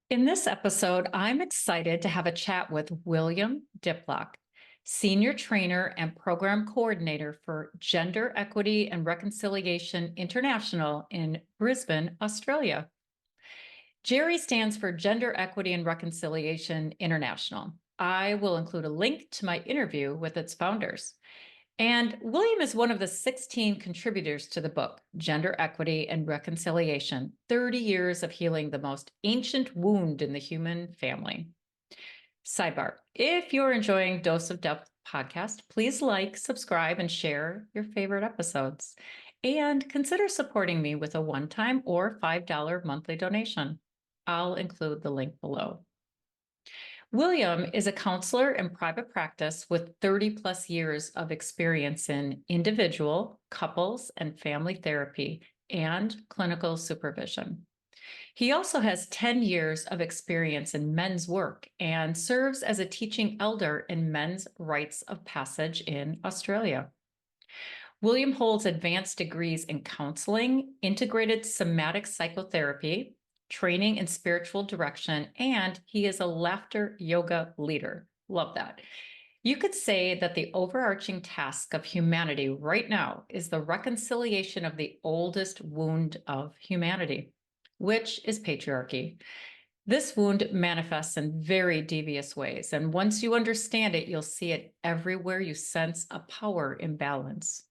In this episode, I'm excited to have a chat with William Diplock, Senior Trainer and Program Coordinator for Gender Equity and Reconciliation International in Brisbane, Australia. GERI stands for Gender Equity and Reconciliation International. I will include a link to my interview with its founders. And William is one of the 16 contributors to the book, Gender Equity and Reconciliation 30 Years of Healing the Most Ancient Wound in the Human Family. Sidebar: if you're enjoying Dose of Depth podcast, please like, subscribe, and share your favorite episodes. And consider supporting me with a one-time or $5 monthly donation. I'll include the link below. William is a counselor in private practice with 30 plus years of experience in individual, couples, and family therapy and clinical supervision. He also has 10 years of experience in men's work and serves as a teaching elder in men's rites of passage in Australia. William holds advanced degrees in counseling, integrated somatic psychotherapy, training in spiritual direction, and he is a laughter yoga leader. Love that. You could say that the overarching task of humanity right now is the reconciliation of the oldest wound of humanity, which is patriarchy. This wound manifests in very devious ways, and once you understand it, you'll see it everywhere you sense a power imbalance.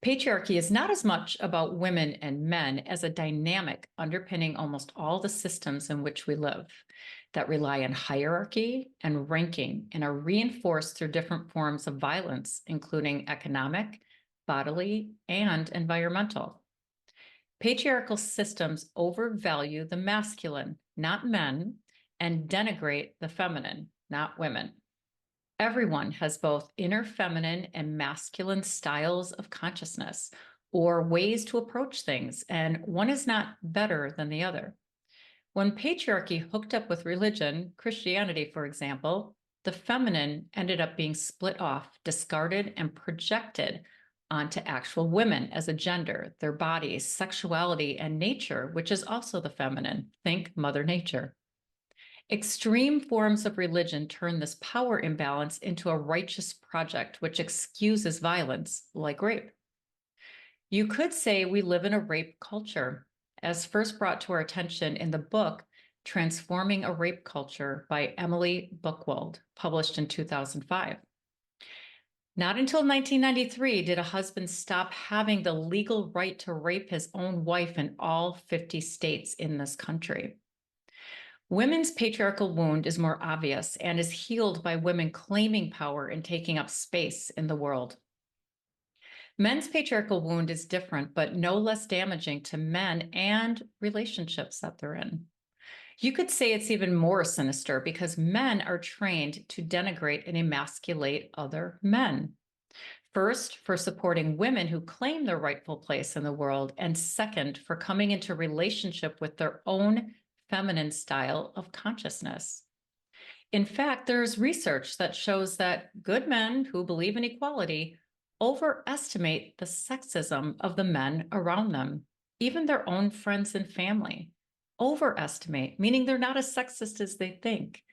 Patriarchy is not as much about women and men as a dynamic underpinning almost all the systems in which we live that rely on hierarchy and ranking and are reinforced through different forms of violence, including economic, bodily, and environmental. Patriarchal systems overvalue the masculine, not men, and denigrate the feminine, not women. Everyone has both inner feminine and masculine styles of consciousness or ways to approach things, and one is not better than the other. When patriarchy hooked up with religion, Christianity, for example, the feminine ended up being split off, discarded, and projected onto actual women as a gender, their bodies, sexuality, and nature, which is also the feminine. Think Mother Nature. Extreme forms of religion turn this power imbalance into a righteous project, which excuses violence, like rape. You could say we live in a rape culture, as first brought to our attention in the book, Transforming a Rape Culture by Emily Buchwald, published in 2005. Not until 1993 did a husband stop having the legal right to rape his own wife in all 50 states in this country. Women's patriarchal wound is more obvious and is healed by women claiming power and taking up space in the world. Men's patriarchal wound is different, but no less damaging to men and relationships that they're in. You could say it's even more sinister because men are trained to denigrate and emasculate other men. First, for supporting women who claim their rightful place in the world, and second, for coming into relationship with their own feminine style of consciousness. In fact, there's research that shows that good men who believe in equality overestimate the sexism of the men around them, even their own friends and family. Overestimate, meaning they're not as sexist as they think.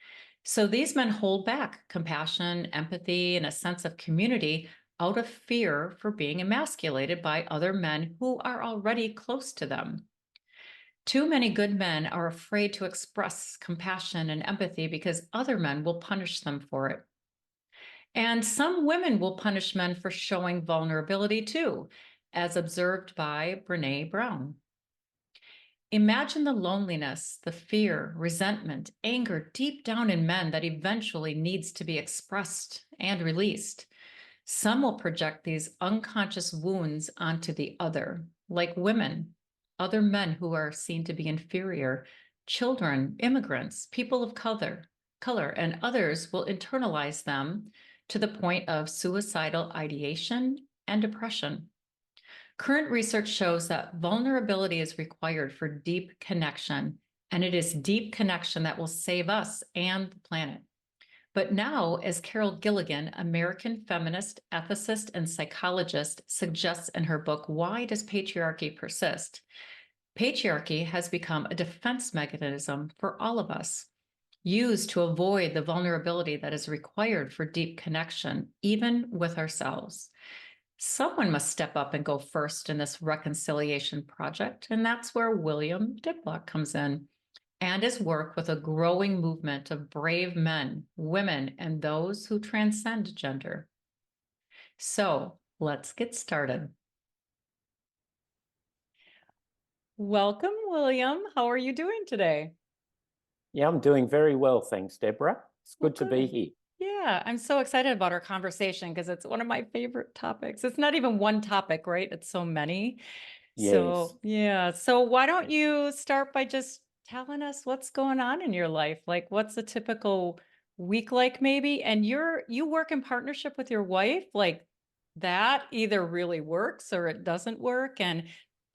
So these men hold back compassion, empathy, and a sense of community out of fear for being emasculated by other men who are already close to them. Too many good men are afraid to express compassion and empathy because other men will punish them for it. And some women will punish men for showing vulnerability too, as observed by Brené Brown. Imagine the loneliness, the fear, resentment, anger deep down in men that eventually needs to be expressed and released. Some will project these unconscious wounds onto the other, like women, other men who are seen to be inferior, children, immigrants, people of color, and others will internalize them to the point of suicidal ideation and depression. Current research shows that vulnerability is required for deep connection, and it is deep connection that will save us and the planet. But now, as Carol Gilligan, American feminist, ethicist, and psychologist, suggests in her book, Why Does Patriarchy Persist? Patriarchy has become a defense mechanism for all of us, used to avoid the vulnerability that is required for deep connection, even with ourselves. Someone must step up and go first in this reconciliation project, and that's where William Diplock comes in and his work with a growing movement of brave men, women, and those who transcend gender. So let's get started. Welcome, William. How are you doing today? Yeah, I'm doing very well, thanks, Deborah. It's Well, good to be good. here. Yeah, I'm so excited about our conversation because it's one of my favorite topics. It's not even one topic, right? It's so many. Yes. So, yeah. So, why don't you start by just telling us what's going on in your life? Like, what's a typical week like, maybe? And you work in partnership with your wife, like that either really works or it doesn't work. And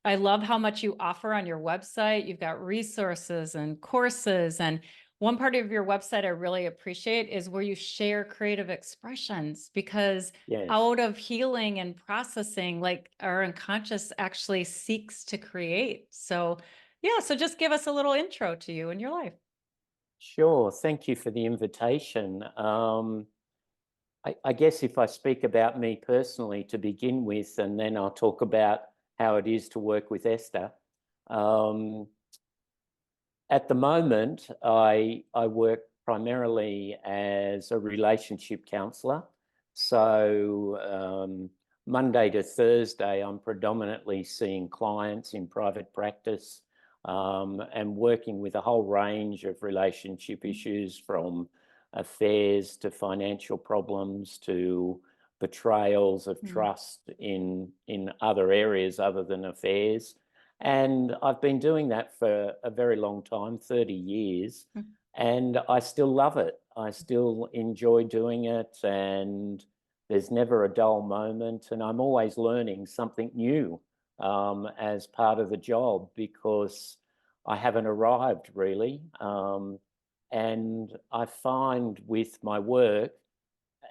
I love how much you offer on your website. You've got resources and courses. And one part of your website I really appreciate is where you share creative expressions, because Yes. out of healing and processing, like our unconscious actually seeks to create. So, yeah, so just give us a little intro to you and your life. Sure. Thank you for the invitation. I guess if I speak about me personally to begin with, and then I'll talk about how it is to work with Esther. Um, at the moment, I work primarily as a relationship counsellor. So Monday to Thursday, I'm predominantly seeing clients in private practice and working with a whole range of relationship issues, from affairs to financial problems to betrayals of trust in other areas other than affairs. And I've been doing that for a very long time, 30 years, and I still love it. I still enjoy doing it, and there's never a dull moment. And I'm always learning something new as part of the job, because I haven't arrived really. And I find with my work,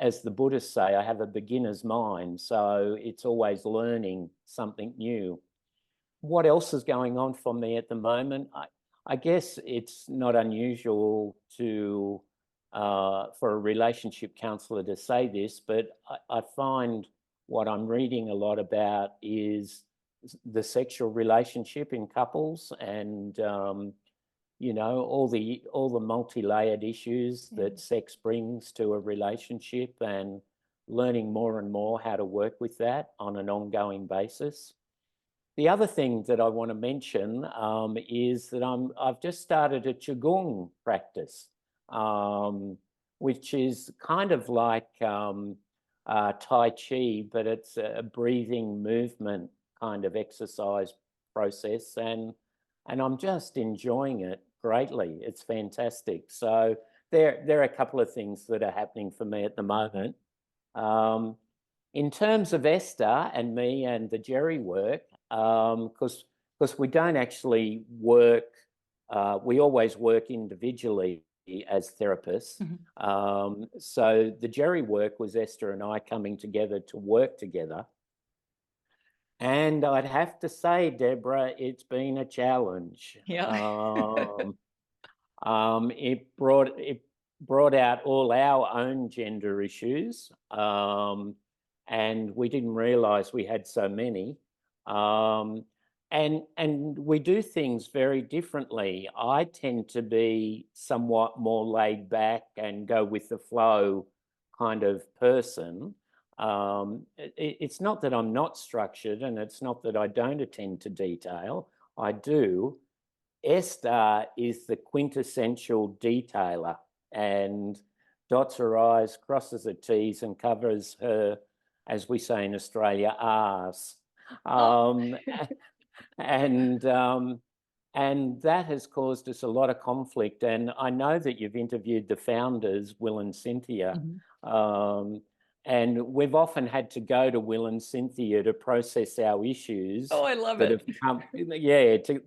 as the Buddhists say, I have a beginner's mind. So it's always learning something new. What else is going on for me at the moment? I guess it's not unusual to for a relationship counselor to say this, but I find what I'm reading a lot about is the sexual relationship in couples, and all the multi-layered issues that sex brings to a relationship, and learning more and more how to work with that on an ongoing basis. The other thing that I want to mention is that I've just started a Qigong practice, which is kind of like Tai Chi, but it's a breathing movement kind of exercise process, and I'm just enjoying it greatly. It's fantastic. So there are a couple of things that are happening for me at the moment. In terms of Esther and me and the GERI work, because we don't actually work, we always work individually as therapists. So the GERI work was Esther and I coming together to work together. And I'd have to say, Deborah, it's been a challenge. Yeah. It brought out all our own gender issues, and we didn't realize we had so many. And we do things very differently. I tend to be somewhat more laid back and go with the flow kind of person. It's not that I'm not structured, and it's not that I don't attend to detail. I do. Esther is the quintessential detailer, and dots her I's, crosses her T's, and covers her, as we say in Australia, R's. Um, and that has caused us a lot of conflict. And I know that you've interviewed the founders, Will and Cynthia. And we've often had to go to Will and Cynthia to process our issues Oh, I love that it. have come,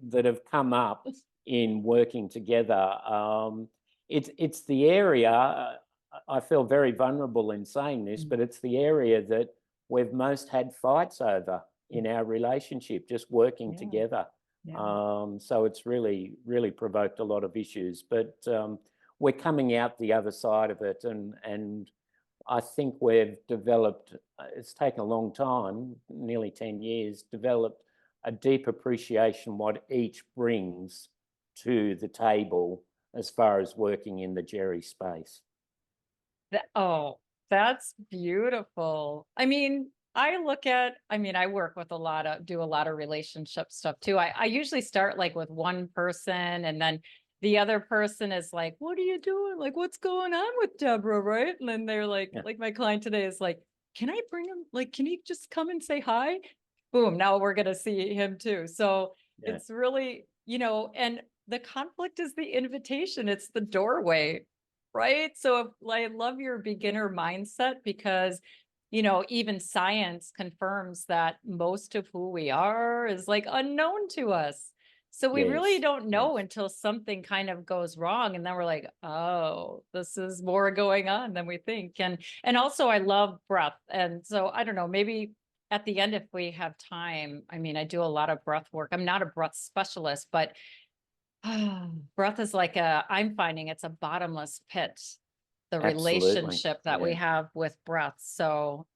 that have come up in working together. It's the area, I feel very vulnerable in saying this, but it's the area that we've most had fights over in our relationship, just working together. Yeah. So it's really, really provoked a lot of issues. But we're coming out the other side of it, and I think we've developed, it's taken a long time, nearly 10 years, developed a deep appreciation what each brings to the table as far as working in the GERI space. Oh, that's beautiful. I mean, I work with do a lot of relationship stuff too. I usually start like with one person, and then the other person is like, what are you doing? Like, what's going on with Deborah? Right. And then they're Yeah. like my client today is like, can I bring him? Like, can he just come and say hi? Boom. Now we're going to see him too. So Yeah. it's really, and the conflict is the invitation. It's the doorway. Right. So I love your beginner mindset because, even science confirms that most of who we are is like unknown to us. So we really Yes. don't know Yes. until something kind of goes wrong. And then we're like, oh, this is more going on than we think. And also I love breath. And so I don't know, maybe at the end, if we have time, I mean, I do a lot of breath work. I'm not a breath specialist, but breath is like I'm finding it's a bottomless pit, the Absolutely. relationship that we Yeah. have with breath. So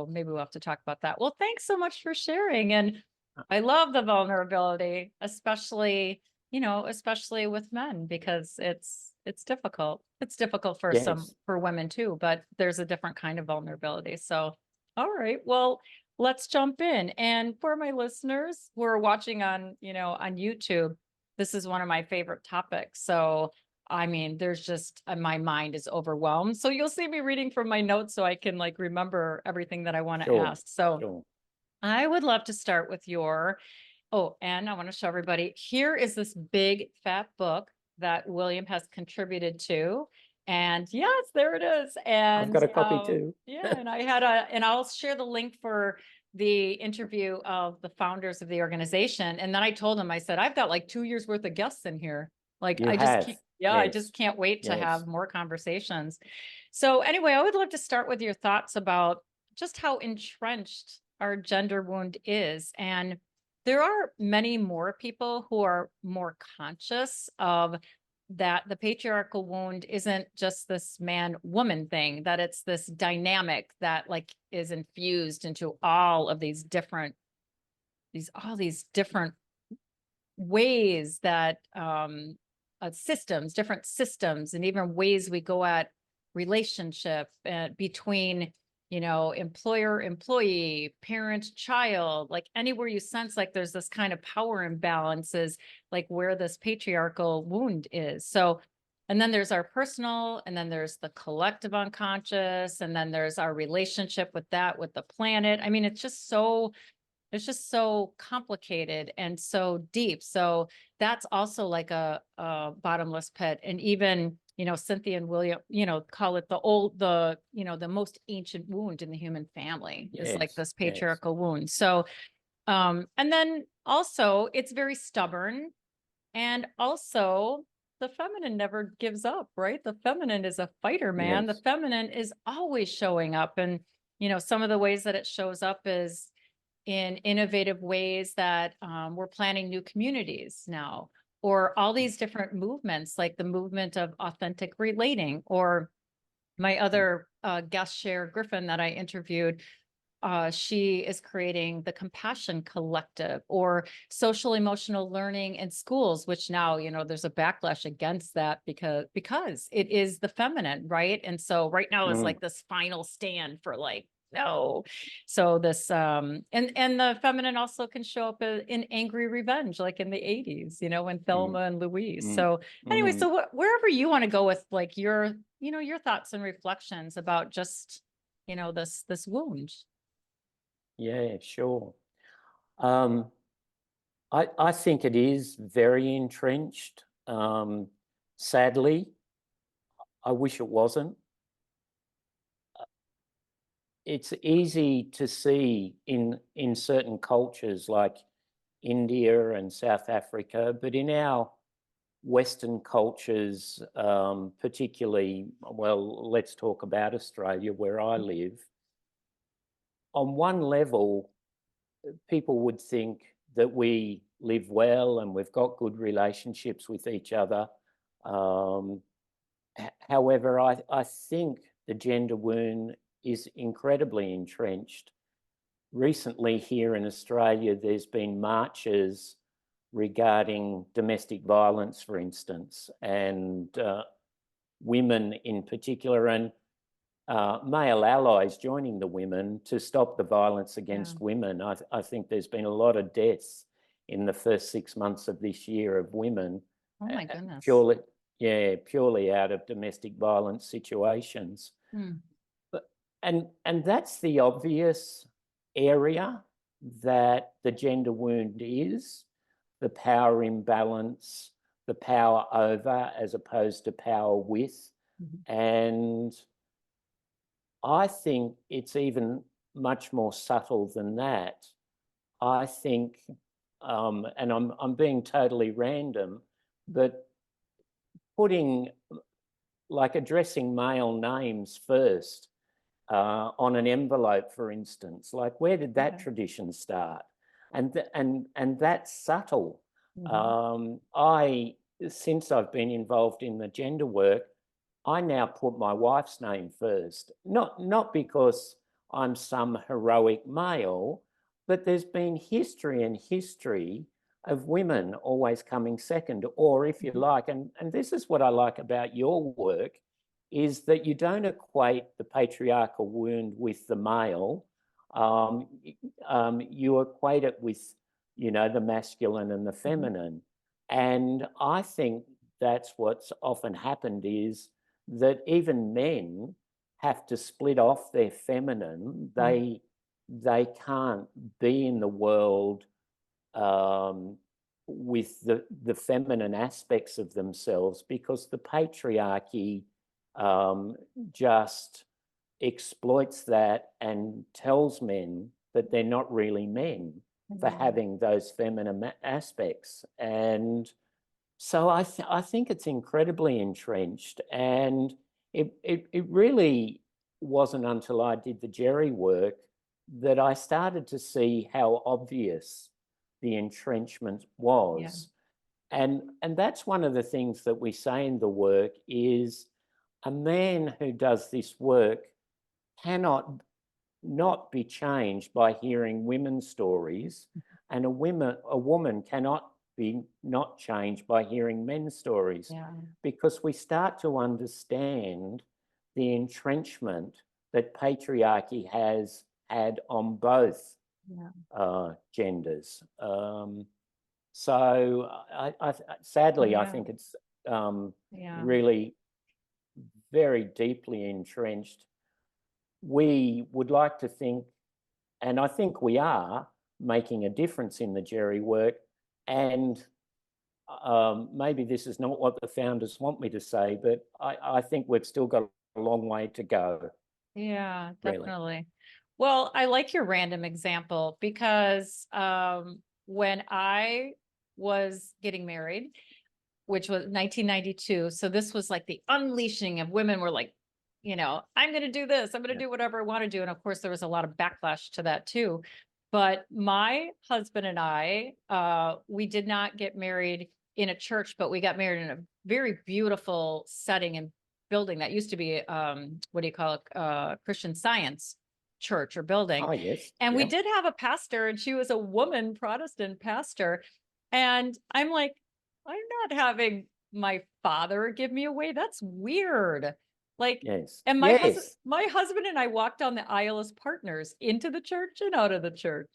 maybe we'll have to talk about that. Well, thanks so much for sharing. And I love the vulnerability, especially with men, because it's difficult. It's difficult Yes. for women too, but there's a different kind of vulnerability. So, all right. Well, let's jump in. And for my listeners who are watching on YouTube, this is one of my favorite topics. So, I mean, there's just my mind is overwhelmed. So you'll see me reading from my notes so I can like remember everything that I want to Sure. ask. So Sure. I would love to start with and I want to show everybody, here is this big fat book that William has contributed to. And yes, there it is. I've And got a copy too. yeah, and I'll share the link for the interview of the founders of the organization. And then I told him, I said, I've got like 2 years worth of guests in here. Like You I just have. keep, yeah, I Yes. just can't wait to Yes. have more conversations. So anyway, I would love to start with your thoughts about just how entrenched our gender wound is. And there are many more people who are more conscious of that the patriarchal wound isn't just this man woman thing, that it's this dynamic that like is infused into all these different ways that different systems, and even ways we go at relationship between employer employee, parent child, like anywhere you sense like there's this kind of power imbalances, like where this patriarchal wound is. So and then there's our personal, and then there's the collective unconscious, and then there's our relationship with the planet. I mean, it's just so complicated and so deep. So that's also like a bottomless pit. And even, Cynthia and William, call it the most ancient wound in the human family is like Yes. this Yes. patriarchal wound. So, and then also it's very stubborn. And also the feminine never gives up, right? The feminine is a fighter, man. The Yes. feminine is always showing up. And, some of the ways that it shows up is in innovative ways that we're planning new communities now, or all these different movements, like the movement of authentic relating, or my other guest, Cher Griffin, that I interviewed. She is creating the Compassion Collective, or social emotional learning in schools, which now, there's a backlash against that because it is the feminine, right? And so right now is Mm. like this final stand for like, no. So this and the feminine also can show up in angry revenge, like in the 80s, when Mm. Thelma and Louise. Mm. So anyway, Mm. so wherever you want to go with like your thoughts and reflections about just, this wound. Yeah, sure. Um, I think it is very entrenched. Sadly, I wish it wasn't. It's easy to see in certain cultures like India and South Africa, but in our Western cultures, particularly, well, let's talk about Australia, where I live. On one level, people would think that we live well and we've got good relationships with each other. However, I think the gender wound is incredibly entrenched. Recently here in Australia, there's been marches regarding domestic violence, for instance, and women in particular, and male allies joining the women to stop the violence against women. I think there's been a lot of deaths in the first 6 months of this year of women. Oh my goodness. Purely out of domestic violence situations. And that's the obvious area that the gender wound is, the power imbalance, the power over as opposed to power with. And I think it's even much more subtle than that. I think, and I'm being totally random, but putting, like addressing male names first on an envelope, for instance, like where did that tradition start? And that's subtle. Since I've been involved in the gender work, I now put my wife's name first, not because I'm some heroic male, but there's been history of women always coming second, or if you like, and this is what I like about your work, is that you don't equate the patriarchal wound with the male. You equate it with, the masculine and the feminine. And I think that's what's often happened, is that even men have to split off their feminine. They can't be in the world with the feminine aspects of themselves, because the patriarchy just exploits that and tells men that they're not really men for having those feminine aspects. And so I think it's incredibly entrenched. And it really wasn't until I did the GERI work that I started to see how obvious the entrenchment was. And that's one of the things that we say in the work is a man who does this work cannot not be changed by hearing women's stories, and a woman cannot be not changed by hearing men's stories, because we start to understand the entrenchment that patriarchy has had on both genders. So sadly, I think it's really very deeply entrenched. We would like to think, and I think we are, making a difference in the GERI work. And maybe this is not what the founders want me to say, but I think we've still got a long way to go. Yeah, definitely. Well, I like your random example, because when I was getting married, which was 1992, so this was like the unleashing of women were like, I'm going to do this, I'm going to do whatever I want to do. And of course, there was a lot of backlash to that too. But my husband and I, we did not get married in a church, but we got married in a very beautiful setting and building that used to be, what do you call it? Christian Science church or building. Oh, yes. And we did have a pastor, and she was a woman Protestant pastor. And I'm like, I'm not having my father give me away. That's weird. Like, and my husband and I walked down the aisle as partners into the church and out of the church.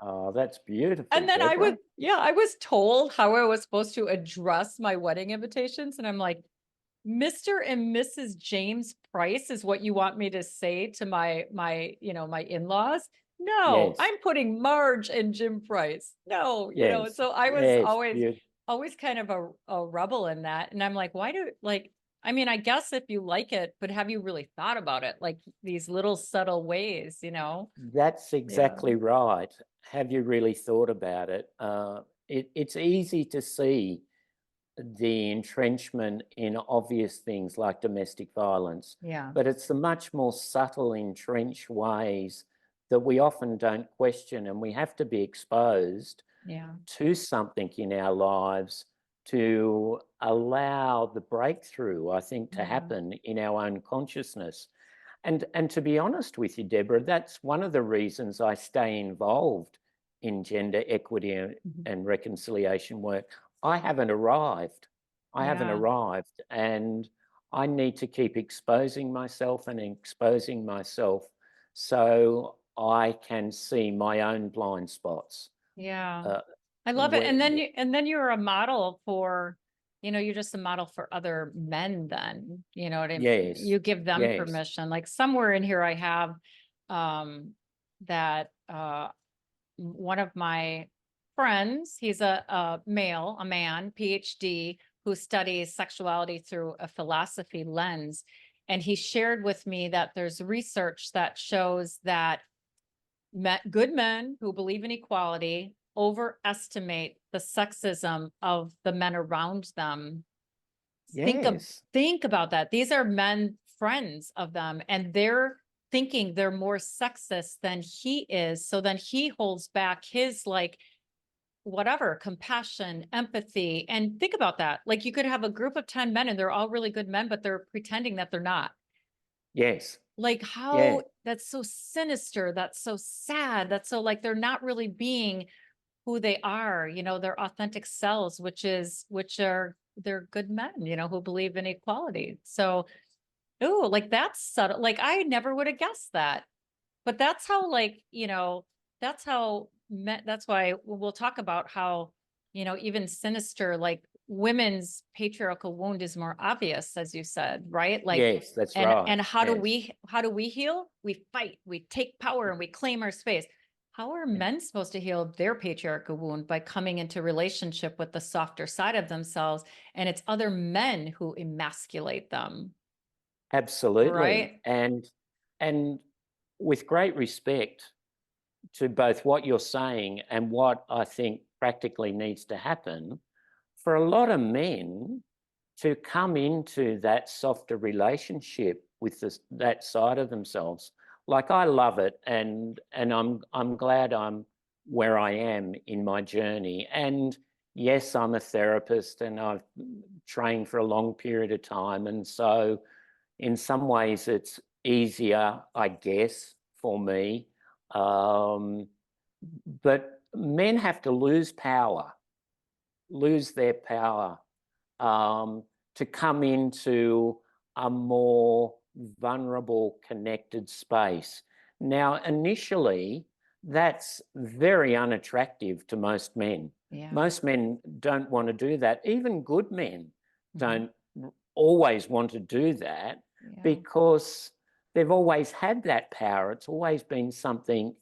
Oh, that's beautiful. And then I was told how I was supposed to address my wedding invitations. And I'm like, Mr. and Mrs. James Price is what you want me to say to my in-laws? No, I'm putting Marge and Jim Price. No, so I was always kind of a rebel in that. And I'm like, I guess if you like it, but have you really thought about it? Like these little subtle ways, That's exactly right. Have you really thought about it? It's easy to see the entrenchment in obvious things like domestic violence. But it's the much more subtle entrenched ways that we often don't question, and we have to be exposed to something in our lives to allow the breakthrough, I think, to happen in our own consciousness. And to be honest with you, Deborah, that's one of the reasons I stay involved in gender equity and reconciliation work. I haven't arrived. I haven't arrived, and I need to keep exposing myself so I can see my own blind spots. Yeah. I love it. And then you're a model for, you're just a model for other men then, you know what I mean? Yes. You give them permission. Like somewhere in here I have that one of my friends, he's a man, PhD, who studies sexuality through a philosophy lens. And he shared with me that there's research that shows that good men who believe in equality overestimate the sexism of the men around them. Yes. Think about that. These are men, friends of them, and they're thinking they're more sexist than he is. So then he holds back his whatever, compassion, empathy. And think about that. Like you could have a group of 10 men and they're all really good men, but they're pretending that they're not. Yes. Like how that's so sinister. That's so sad. That's so they're not really being who they are, their authentic selves, which are they're good men, who believe in equality. So, that's subtle. Like I never would have guessed that, but that's how that's how that's why we'll talk about how, even sinister, women's patriarchal wound is more obvious, as you said, right? Yes, that's right. And how do we heal? We fight, we take power, and we claim our space. How are men supposed to heal their patriarchal wound? By coming into relationship with the softer side of themselves, and it's other men who emasculate them. Absolutely. Right. And with great respect to both what you're saying and what I think practically needs to happen, for a lot of men to come into that softer relationship with that side of themselves. Like I love it, and I'm glad I'm where I am in my journey. And yes, I'm a therapist and I've trained for a long period of time. And so in some ways it's easier, I guess, for me. But men have to lose their power to come into a more vulnerable, connected space. Now, initially, that's very unattractive to most men. Yeah. Most men don't want to do that. Even good men don't always want to do that because they've always had that power. It's always been something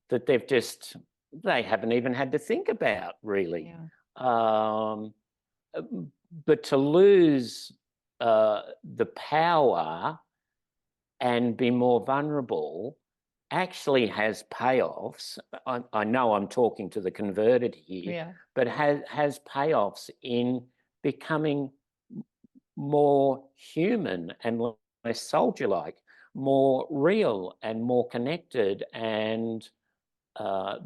that they haven't even had to think about, really. But to lose the power and be more vulnerable actually has payoffs. I know I'm talking to the converted here, but has payoffs in becoming more human and less soldier-like, more real and more connected, and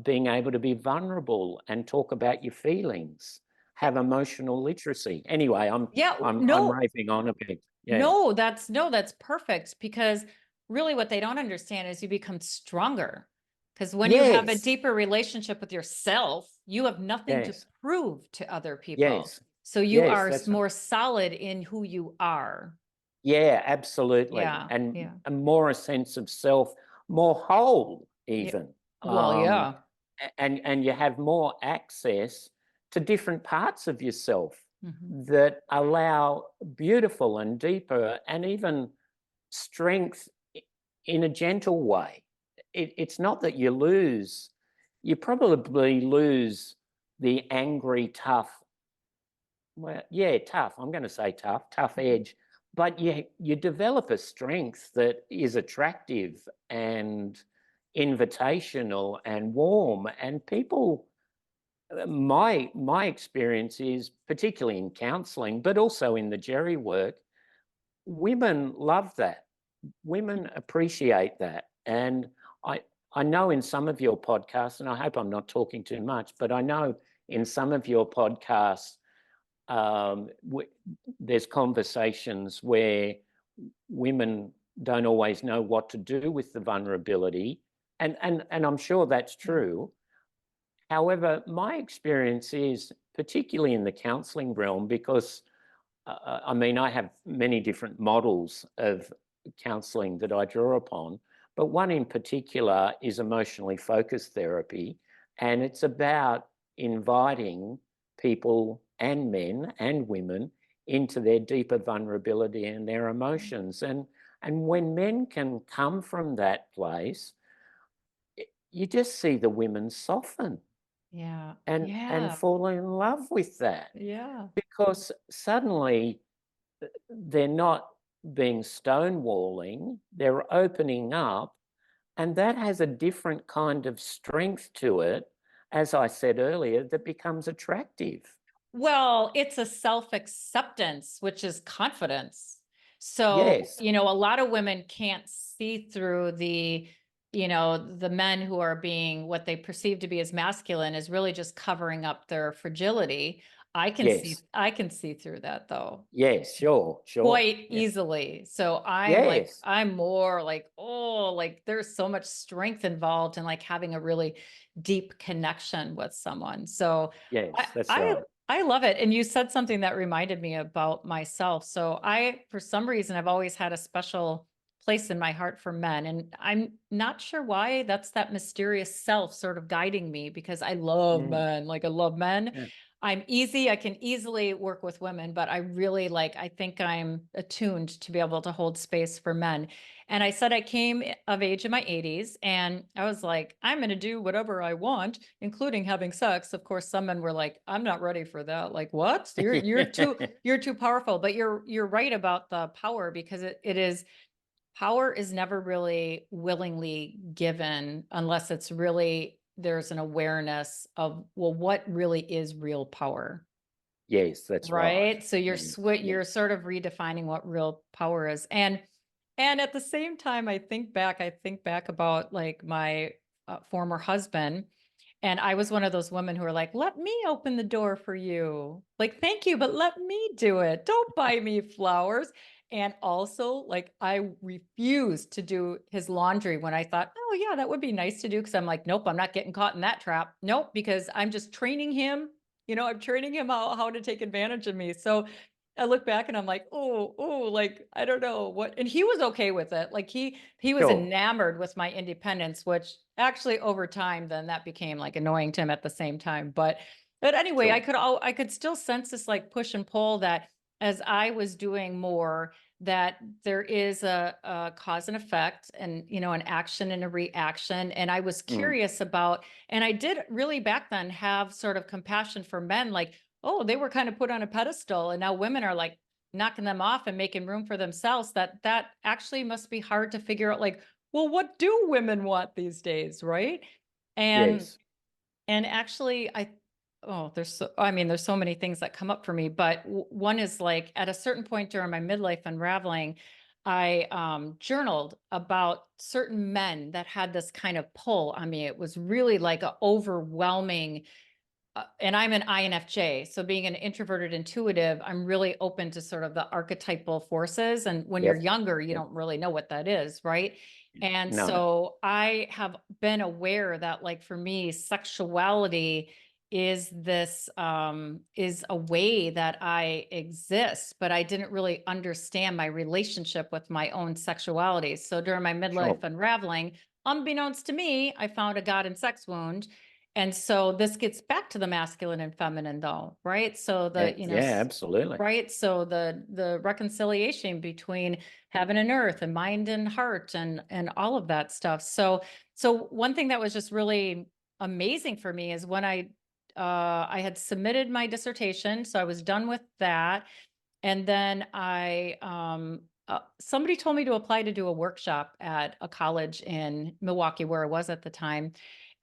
being able to be vulnerable and talk about your feelings, have emotional literacy. Anyway, I'm raving on a bit. No, that's perfect, because really what they don't understand is you become stronger. Because when you have a deeper relationship with yourself, you have nothing to prove to other people. So you are more solid in who you are. Yeah, absolutely. And more a sense of self, more whole even. Well, and you have more access to different parts of yourself that allow beautiful and deeper and even strength in a gentle way. It's not that you probably lose the angry, tough, tough, I'm going to say tough edge, but you develop a strength that is attractive and invitational and warm, and people, my experience is, particularly in counselling, but also in the GERI work, women love that. Women appreciate that. And I know in some of your podcasts, and I hope I'm not talking too much, but I know in some of your podcasts, um, there's conversations where women don't always know what to do with the vulnerability, and I'm sure that's Yeah. true. However, my experience is, particularly in the counselling realm, because I mean, I have many different models of counselling that I draw upon, but one in particular is emotionally focused therapy, and it's about inviting people and men and women into their deeper vulnerability and their emotions. And when men can come from that place, you just see the women soften Yeah. and Yeah. fall in love with that, Yeah. because suddenly they're not being stonewalling, they're opening up, and that has a different kind of strength to it, as I said earlier, that becomes attractive. Well, it's a self-acceptance, which is confidence. So, Yes, a lot of women can't see through the men who are being what they perceive to be as masculine is really just covering up their fragility. yes, I can see through that though yes, sure, sure. quite Yeah. easily. So Yes, I'm more like, oh, like there's so much strength involved in like having a really deep connection with someone. So I yes, that's I right. I love it. And you said something that reminded me about myself. So for some reason, I've always had a special place in my heart for men. And I'm not sure why. That's that mysterious self sort of guiding me because I love Mm, men. Like I love men. yeah. I can easily work with women, but I really I think I'm attuned to be able to hold space for men. And I said I came of age in my 80s and I was like, I'm going to do whatever I want, including having sex. Of course, some men were like, I'm not ready for that. Like, what? You're too powerful. But you're right about the power because it is power is never really willingly given unless it's really there's an awareness of, well, what really is real power, Yes, that's right. right? So Yeah, yeah, you're sort of redefining what real power is. And at the same time, I think back about like my former husband. And I was one of those women who are like, let me open the door for you. Like, thank you, but let me do it. Don't buy me flowers. And also, like, I refused to do his laundry when I thought, oh, yeah, that would be nice to do. Cause I'm like, nope, I'm not getting caught in that trap. Nope, because I'm just training him. I'm training him how to take advantage of me. So I look back and I'm like, like, I don't know what. And he was okay with it. Like, he was sure, enamored with my independence, which actually over time then that became like annoying to him at the same time. But anyway, sure. I could still sense this like push and pull that as I was doing more, that there is a cause and effect and an action and a reaction. And I was Mm, curious about, and I did really back then have sort of compassion for men, like, oh, they were kind of put on a pedestal and now women are like knocking them off and making room for themselves. That actually must be hard to figure out, like, well, what do women want these days, right? And yes, and actually I mean there's so many things that come up for me, but one is like at a certain point during my midlife unraveling, I journaled about certain men that had this kind of pull on me. It was really like a overwhelming and I'm an INFJ. So being an introverted intuitive, I'm really open to sort of the archetypal forces. And when you're yep, younger, you yep. don't really know what that is, right? And No, so I have been aware that like for me, sexuality is a way that I exist, but I didn't really understand my relationship with my own sexuality. So during my midlife sure. unraveling, unbeknownst to me, I found a God and sex wound, and so this gets back to the masculine and feminine though, right? So Yeah, yeah, absolutely. right? So the reconciliation between heaven and earth and mind and heart and all of that stuff. So one thing that was just really amazing for me is when I had submitted my dissertation, so I was done with that. And then somebody told me to apply to do a workshop at a college in Milwaukee where I was at the time.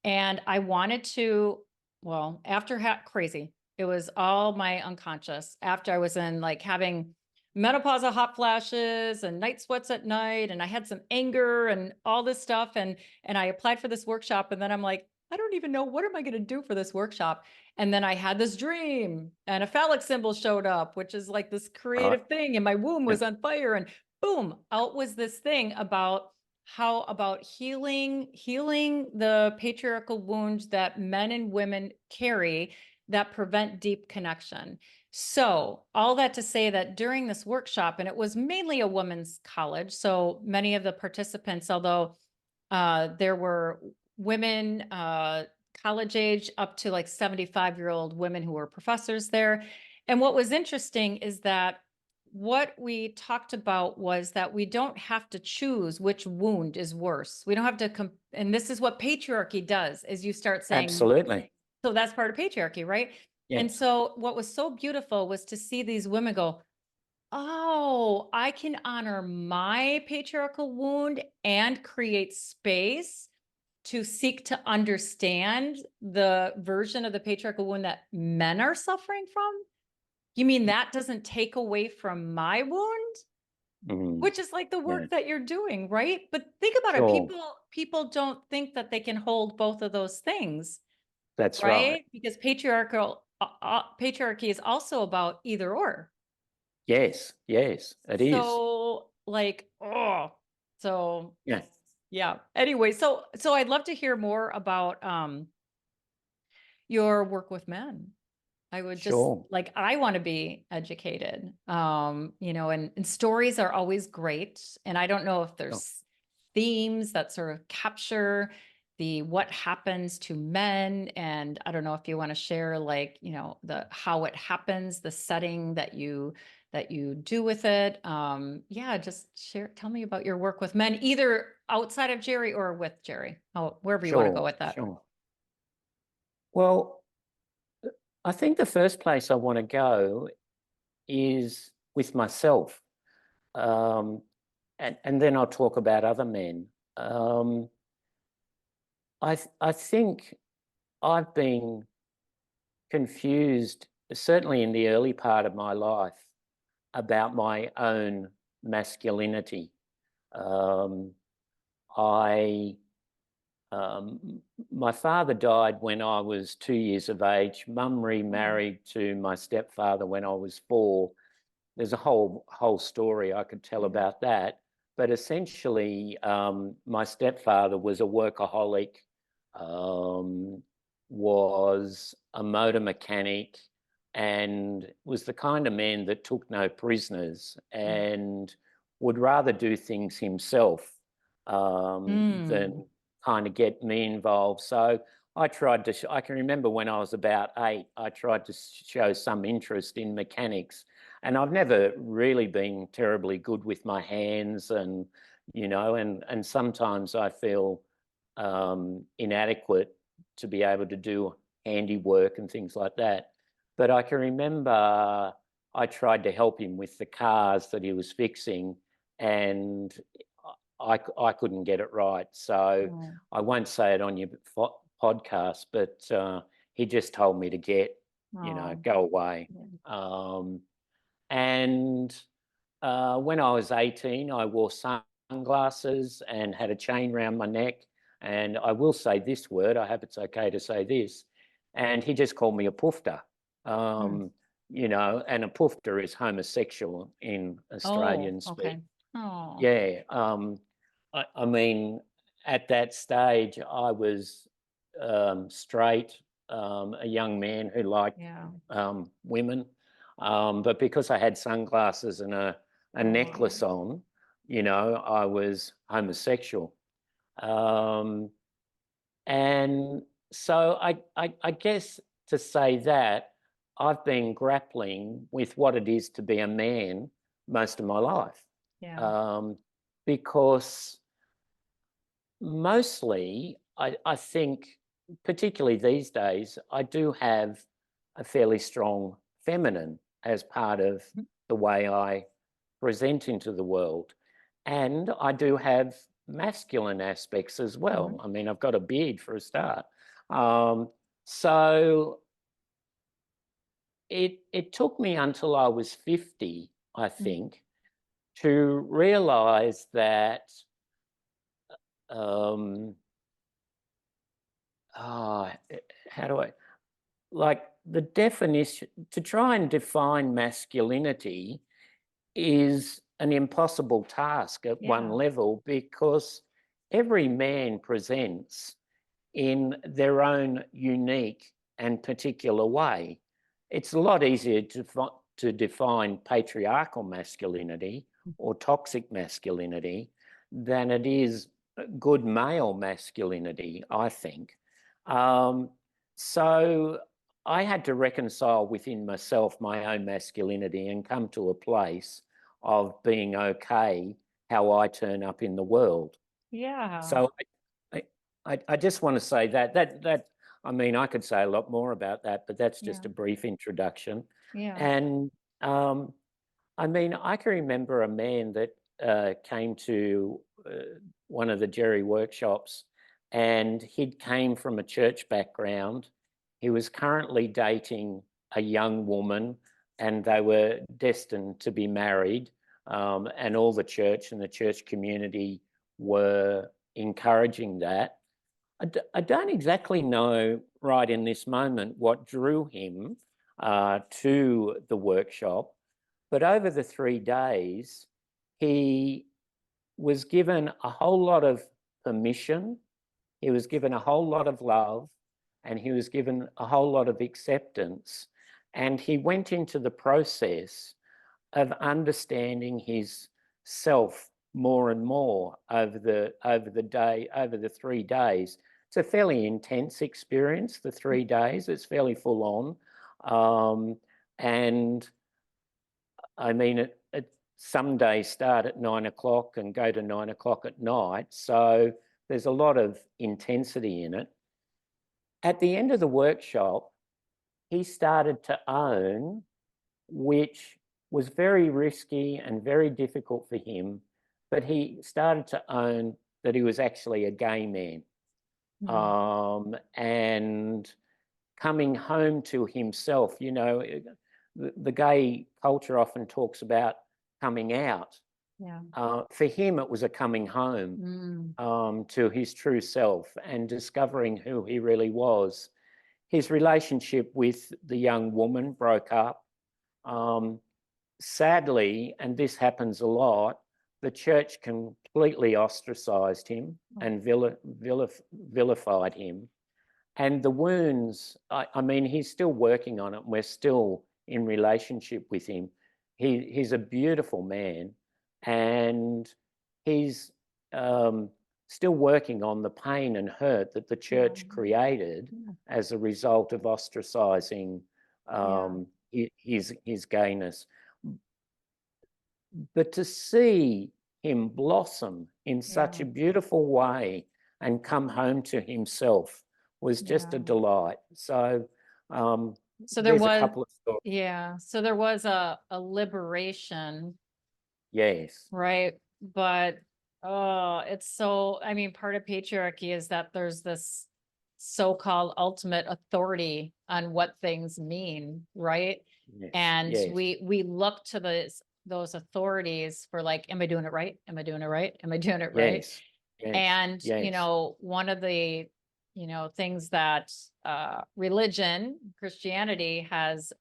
And I wanted to, well, after crazy, it was all my unconscious. After I was in like having menopausal hot flashes and night sweats at night. And I had some anger and all this stuff. And I applied for this workshop. And then I'm like, I don't even know, what am I going to do for this workshop? And then I had this dream and a phallic symbol showed up, which is like this Right. creative thing. And my womb Yeah. was on fire. And boom, out was this thing about how about healing the patriarchal wounds that men and women carry that prevent deep connection. So all that to say that during this workshop, and it was mainly a women's college, so many of the participants, although there were women college age up to like 75-year-old women who were professors there. And what was interesting is that what we talked about was that we don't have to choose which wound is worse. We don't have to, and this is what patriarchy does, is you start saying, Absolutely. so that's part of patriarchy, right? And Yes. so what was so beautiful was to see these women go, oh, I can honor my patriarchal wound and create space to seek to understand the version of the patriarchal wound that men are suffering from. You mean that doesn't take away from my wound? Mm, Which is like the yeah. work that you're doing, right? But think about it. Sure. People don't think that they can hold both of those things, That's right. right? Because patriarchy is also about either or. Yes. Yes, it is. So like, oh, so Yeah. yeah. Anyway, so I'd love to hear more about your work with men. I would just Sure. like, I want to be educated. And stories are always great. And I don't know if Sure. there's themes that sort of capture the what happens to men. And I don't know if you want to share like, the how it happens, the setting that you do with it. Yeah, just tell me about your work with men, either outside of GERI or with GERI. Wherever you want to go Sure. with that. Sure. Well, I think the first place I want to go is with myself. Um, and then I'll talk about other men. Um, I think I've been confused, certainly in the early part of my life, about my own masculinity. Um, I My father died when I was 2 years of age. Mum remarried to my stepfather when I was 4. There's a whole story I could tell about that. But essentially, my stepfather was a workaholic, um, was a motor mechanic, and was the kind of man that took no prisoners and would rather do things himself than kind of get me involved. So I tried to, I can remember when I was about 8, I tried to show some interest in mechanics. And I've never really been terribly good with my hands, and and sometimes I feel inadequate to be able to do handiwork and things like that. But I can remember I tried to help him with the cars that he was fixing, and I couldn't get it right. So Mm. I won't say it on your podcast, but he just told me to Oh. go away. And when I was 18, I wore sunglasses and had a chain around my neck. And I will say this word, I hope it's okay to say this. And he just called me a poofter. Mm. And a poofter is homosexual in Oh, Australian speak. okay. Oh, Yeah. I mean, at that stage, I was straight, a young man who liked yeah. women. But because I had sunglasses and a Oh, necklace on, I was homosexual. Um, and so I guess to say that I've been grappling with what it is to be a man most of my life. yeah. Um, because mostly I think, particularly these days, I do have a fairly strong feminine as part of Mhm. the way I present into the world. And I do have masculine aspects as well. Mhm. I mean, I've got a beard for a start. Um, so it took me until I was 50 I think, to realize that how do I, like, the definition, to try and define masculinity is an impossible task at one level, because every man presents in their own unique and particular way. It's a lot easier to define patriarchal masculinity or toxic masculinity than it is good male masculinity, I think. So I had to reconcile within myself my own masculinity and come to a place of being okay how I turn up in the world. Yeah. So I just want to say that I mean, I could say a lot more about that, but that's just a brief introduction. Yeah. And I mean, I can remember a man that came to one of the GERI workshops, and he'd came from a church background. He was currently dating a young woman, and they were destined to be married. And all the church and the church community were encouraging that. I don't exactly know right in this moment what drew him to the workshop, but over the 3 days, he was given a whole lot of permission, he was given a whole lot of love, and he was given a whole lot of acceptance. And he went into the process of understanding his self more and more over the 3 days. It's a fairly intense experience, the 3 days. It's fairly full on. And I mean, some days start at 9 o'clock and go to 9 o'clock at night. So there's a lot of intensity in it. At the end of the workshop, he started to own, which was very risky and very difficult for him, but he started to own that he was actually a gay man. And coming home to himself, you know, the gay culture often talks about coming out. For him, it was a coming home to his true self and discovering who he really was. His relationship with the young woman broke up. Sadly, and this happens a lot, the church completely ostracized him and vilified him. And the wounds, I mean, he's still working on it. We're still in relationship with him. He's a beautiful man, and he's still working on the pain and hurt that the church created as a result of ostracizing his gayness. But to see him blossom in such a beautiful way and come home to himself was just a delight. So there was a couple of stories. So there was a liberation. Yes. Right. But it's so, I mean, part of patriarchy is that there's this so-called ultimate authority on what things mean, right? Yes. And yes. we look to those authorities for, like, am I doing it right? Am I doing it right? Am I doing it right? Yes. Yes. And yes. you know, one of the things that religion, Christianity has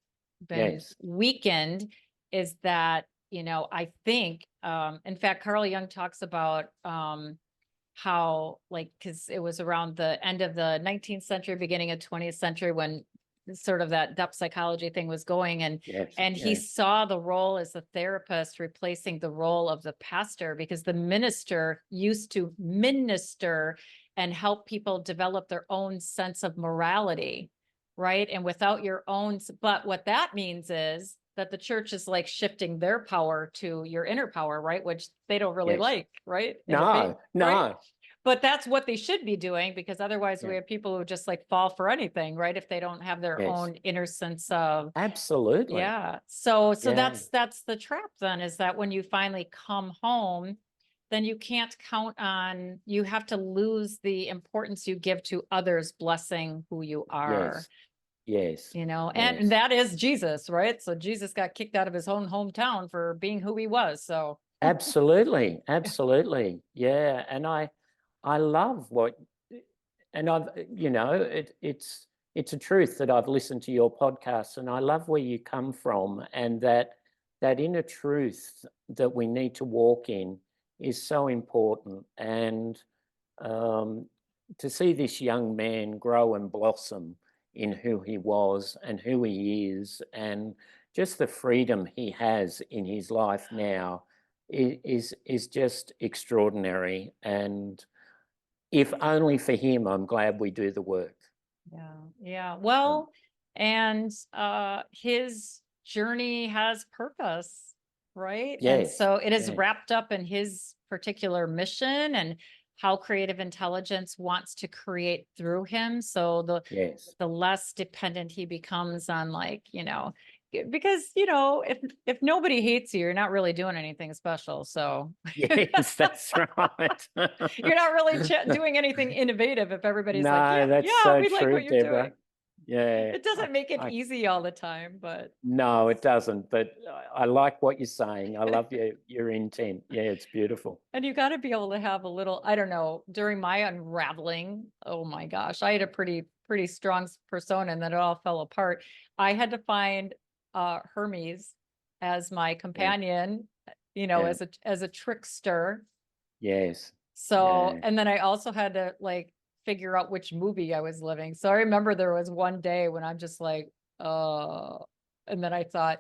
been weakened is that, I think, in fact, Carl Jung talks about how, like, because it was around the end of the 19th century, beginning of 20th century, when sort of that depth psychology thing was going, and he saw the role as a therapist replacing the role of the pastor, because the minister used to minister and help people develop their own sense of morality, right? And without your own, but what that means is that the church is like shifting their power to your inner power, right? Which they don't really like, right? No. Right? But that's what they should be doing, because otherwise we have people who just like fall for anything, right? If they don't have their own inner sense of. Absolutely. Yeah. So that's the trap then, is that when you finally come home, then you can't count on, you have to lose the importance you give to others blessing who you are. Yes. you know, and Yes. that is Jesus, right? So Jesus got kicked out of his own hometown for being who he was. So Absolutely. Absolutely. Yeah. And I love what, and I've, it's a truth that I've listened to your podcast, and I love where you come from, and that inner truth that we need to walk in is so important. And um, to see this young man grow and blossom in who he was and who he is, and just the freedom he has in his life now is just extraordinary. And if only for him, I'm glad we do the work. yeah, yeah. Um, Well, and his journey has purpose, right? And yes, so it is yeah, wrapped up in his particular mission and how creative intelligence wants to create through him. So yes, the less dependent he becomes on, like, because if nobody hates you, you're not really doing anything special. So yes, that's right. you're not really doing anything innovative if everybody's like, yeah, No, that's yeah, so we like true, what you're doing. Deborah. Yeah, It doesn't make it easy all the time, but no, it doesn't. But I like what you're saying. I love your intent. Yeah, it's beautiful. and you got to be able to have a little, I don't know, during my unraveling, oh my gosh, I had a pretty strong persona and then it all fell apart. I had to find Hermes as my Yeah, companion, yeah, as a trickster. yes, So, yeah, and then I also had to like figure out which movie I was living. So I remember there was one day when I'm just like, and then I thought,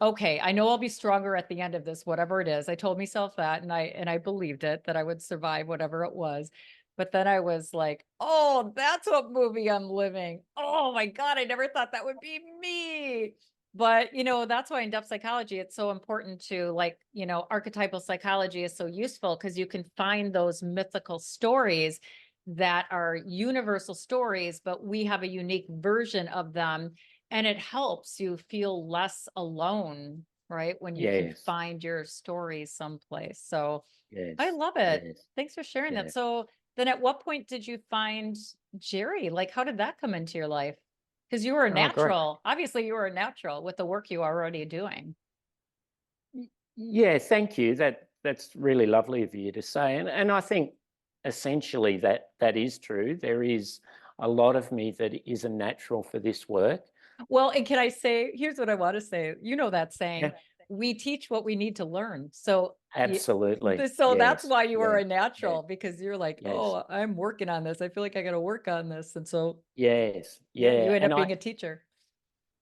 okay, I know I'll be stronger at the end of this, whatever it is. I told myself that, and I believed it, that I would survive whatever it was. But then I was like, oh, that's what movie I'm living. Oh my God, I never thought that would be me. But that's why in depth psychology, it's so important to, like, archetypal psychology is so useful because you can find those mythical stories that are universal stories, but we have a unique version of them, and it helps you feel less alone, right? When you can yes, find your story someplace. So I yes, love it. yes, Thanks for sharing that. yeah. So then at what point did you find GERI? Like, how did that come into your life? Because you were a Oh, great. natural. Obviously, you were a natural with the work you are already doing. Yeah, thank you. That's really lovely of you to say. And I think essentially that is true. There is a lot of me that is a natural for this work. Well, and can I say, here's what I want to say. You know that saying, Yeah, we teach what we need to learn. So absolutely. so that's Yes. why you are Yeah. a Yeah. natural, because you're like, Yes. oh, I'm working on this. I feel like I got to work on this. And so, Yes. yeah, you Yeah. end And up being a teacher.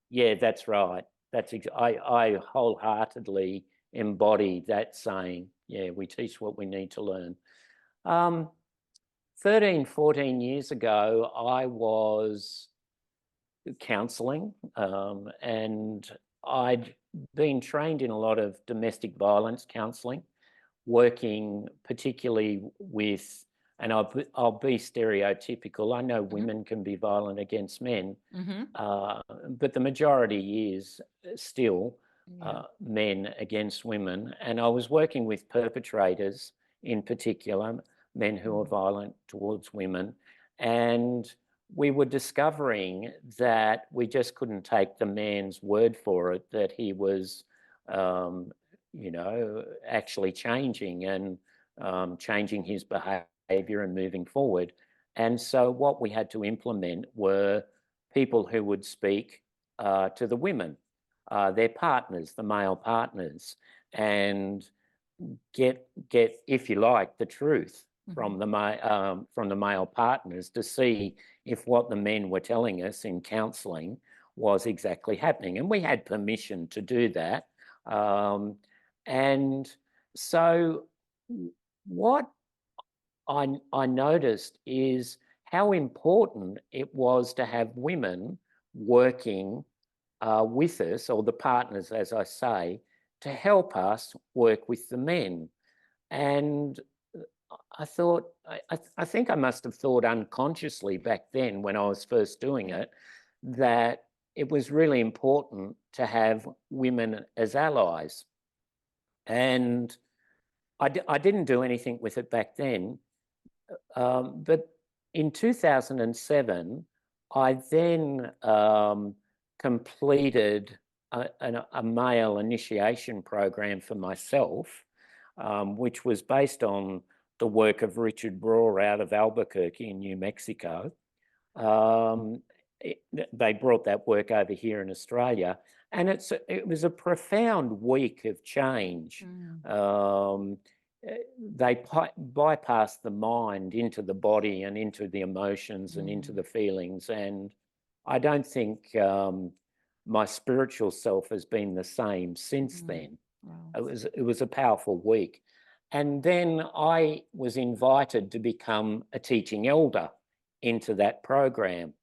yeah, that's right. I wholeheartedly embody that saying. Yeah, we teach what we need to learn. Um, 13, 14 years ago, I was counselling, and I'd been trained in a lot of domestic violence counselling, working particularly with, and I'll be stereotypical. I know Hmm. women can be violent against men, Hmm. but the majority is still Yeah. men against women. And I was working with perpetrators in particular, men who are Mhm. violent towards women. And we were discovering that we just couldn't take the man's word for it, that he was, actually changing and changing his behavior and moving forward. And so what we had to implement were people who would speak to the women, their partners, the male partners, and get, if you like, the truth Mhm. from the male partners to see if what the men were telling us in counselling was exactly happening. And we had permission to do that. Um, and so what I noticed is how important it was to have women working with us, or the partners, as I say, to help us work with the men. And I thought, I think I must have thought unconsciously back then when I was first doing it, that it was really important to have women as allies. And I didn't do anything with it back then. But in 2007, I then completed a male initiation program for myself, which was based on the work of Richard Broer out of Albuquerque in New Mexico. They brought that work over here in Australia, and it was a profound week of change. They bypassed the mind into the body and into the emotions and into the feelings. And I don't think my spiritual self has been the same since then. Wow. It was a powerful week. And then I was invited to become a teaching elder into that program.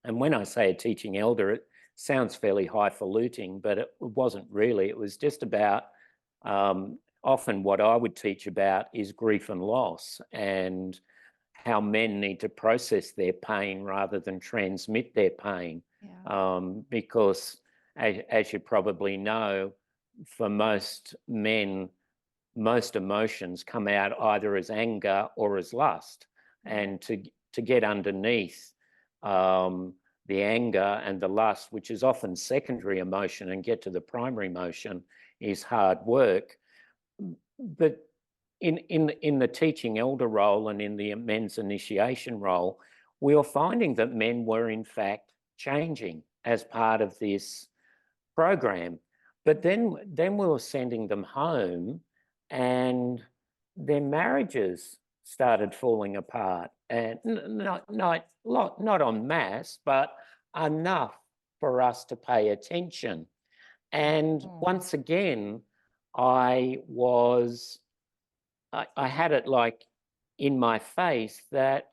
And when I say a teaching elder, it sounds fairly highfalutin, but it wasn't really. It was just about often what I would teach about is grief and loss and how men need to process their pain rather than transmit their pain. Yeah. Because as you probably know, for most men, most emotions come out either as anger or as lust. And to get underneath the anger and the lust, which is often secondary emotion, and get to the primary emotion is hard work. But in the teaching elder role and in the men's initiation role, we were finding that men were in fact changing as part of this program. But then we were sending them home and their marriages started falling apart, and not en masse, but enough for us to pay attention. And once again, I had it like in my face that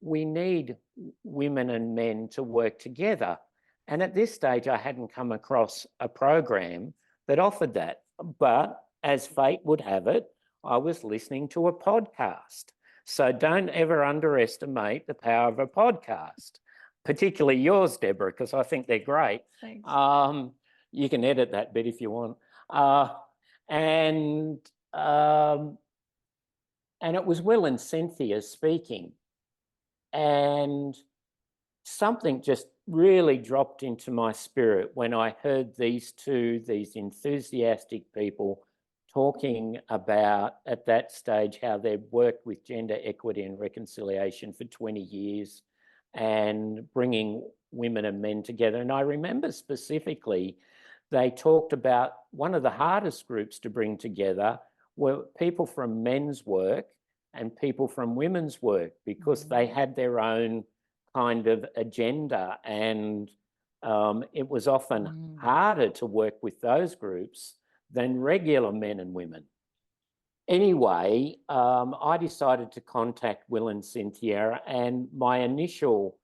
we need women and men to work together. And at this stage, I hadn't come across a program that offered that. But as fate would have it, I was listening to a podcast. So don't ever underestimate the power of a podcast, particularly yours, Deborah, because I think they're great. Thanks. You can edit that bit if you want. And it was Will and Cynthia speaking. And something just really dropped into my spirit when I heard these enthusiastic people talking about, at that stage, how they'd worked with gender equity and reconciliation for 20 years and bringing women and men together. And I remember specifically, they talked about one of the hardest groups to bring together were people from men's work and people from women's work, because they had their own kind of agenda, and it was often harder to work with those groups than regular men and women. Anyway, I decided to contact Will and Cynthia, and my initial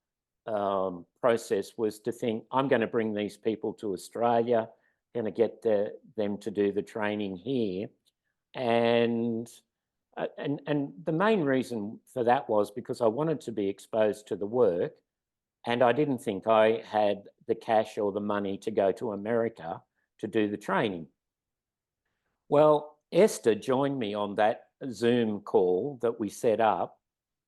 process was to think, I'm going to bring these people to Australia, going to get them to do the training here. And the main reason for that was because I wanted to be exposed to the work, and I didn't think I had the cash or the money to go to America to do the training. Well, Esther joined me on that Zoom call that we set up,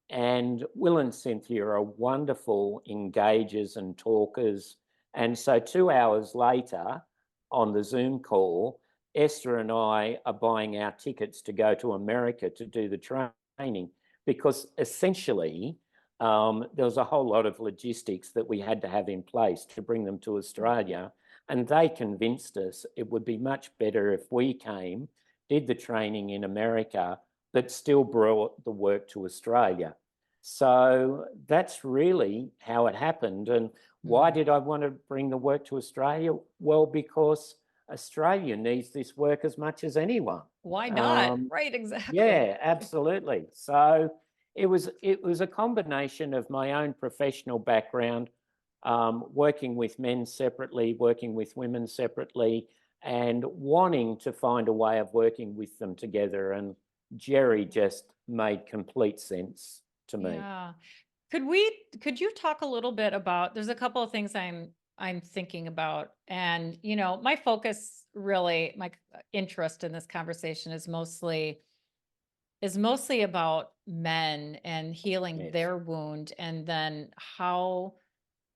and Will and Cynthia are wonderful engagers and talkers. And so 2 hours later on the Zoom call, Esther and I are buying our tickets to go to America to do the training, because essentially there was a whole lot of logistics that we had to have in place to bring them to Australia. And they convinced us it would be much better if we came, did the training in America, but still brought the work to Australia. So that's really how it happened. And why did I want to bring the work to Australia? Well, because Australia needs this work as much as anyone. Why not? Right, exactly. Yeah, absolutely. So it was a combination of my own professional background, working with men separately, working with women separately, and wanting to find a way of working with them together. And GERI just made complete sense to me. Yeah. Could you talk a little bit about, there's a couple of things I'm thinking about, and my focus, really my interest in this conversation is mostly about men and healing their wound, and then how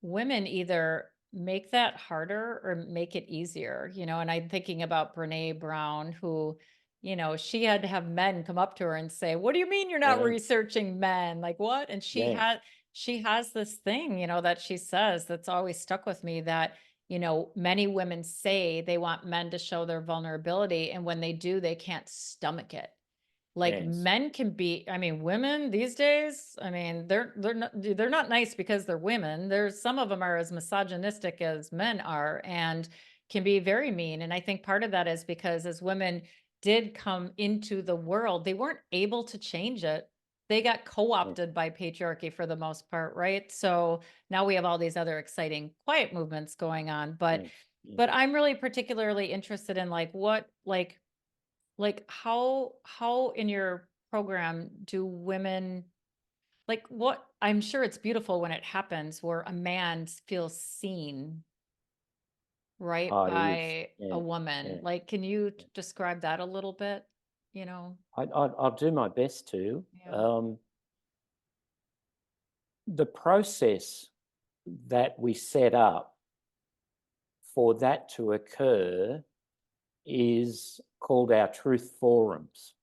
women either make that harder or make it easier, and I'm thinking about Brene Brown, who, she had to have men come up to her and say, "What do you mean you're not Yeah. researching men? Like what?" And Yes. she has this thing, that she says that's always stuck with me, that, many women say they want men to show their vulnerability, and when they do, they can't stomach it. Like Yes. men can be, I mean, women these days, I mean, they're not nice because they're women. There's some of them are as misogynistic as men are and can be very mean. And I think part of that is because as women did come into the world, they weren't able to change it. They got Yes. co-opted by patriarchy for the most part, right? So now we have all these other exciting quiet movements going on, but Yes. Yes. I'm really particularly interested in like what how in your program do women, like, what, I'm sure it's beautiful when it happens where a man feels seen, right, Oh, it is. by a Yeah. woman. Yeah. Like, can you describe that a little bit? You know? I'll do my best to. Yeah. The process that we set up for that to occur is called our truth forums.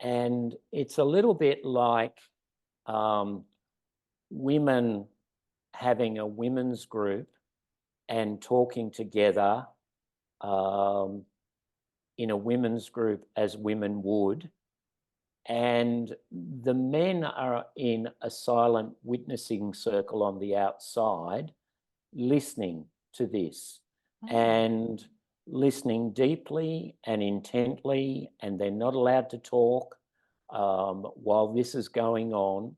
And it's a little bit like um, women having a women's group and talking together um, in a women's group as women would. And the men are in a silent witnessing circle on the outside, listening to this Oh, and listening deeply and intently, and they're not allowed to talk while this is going on.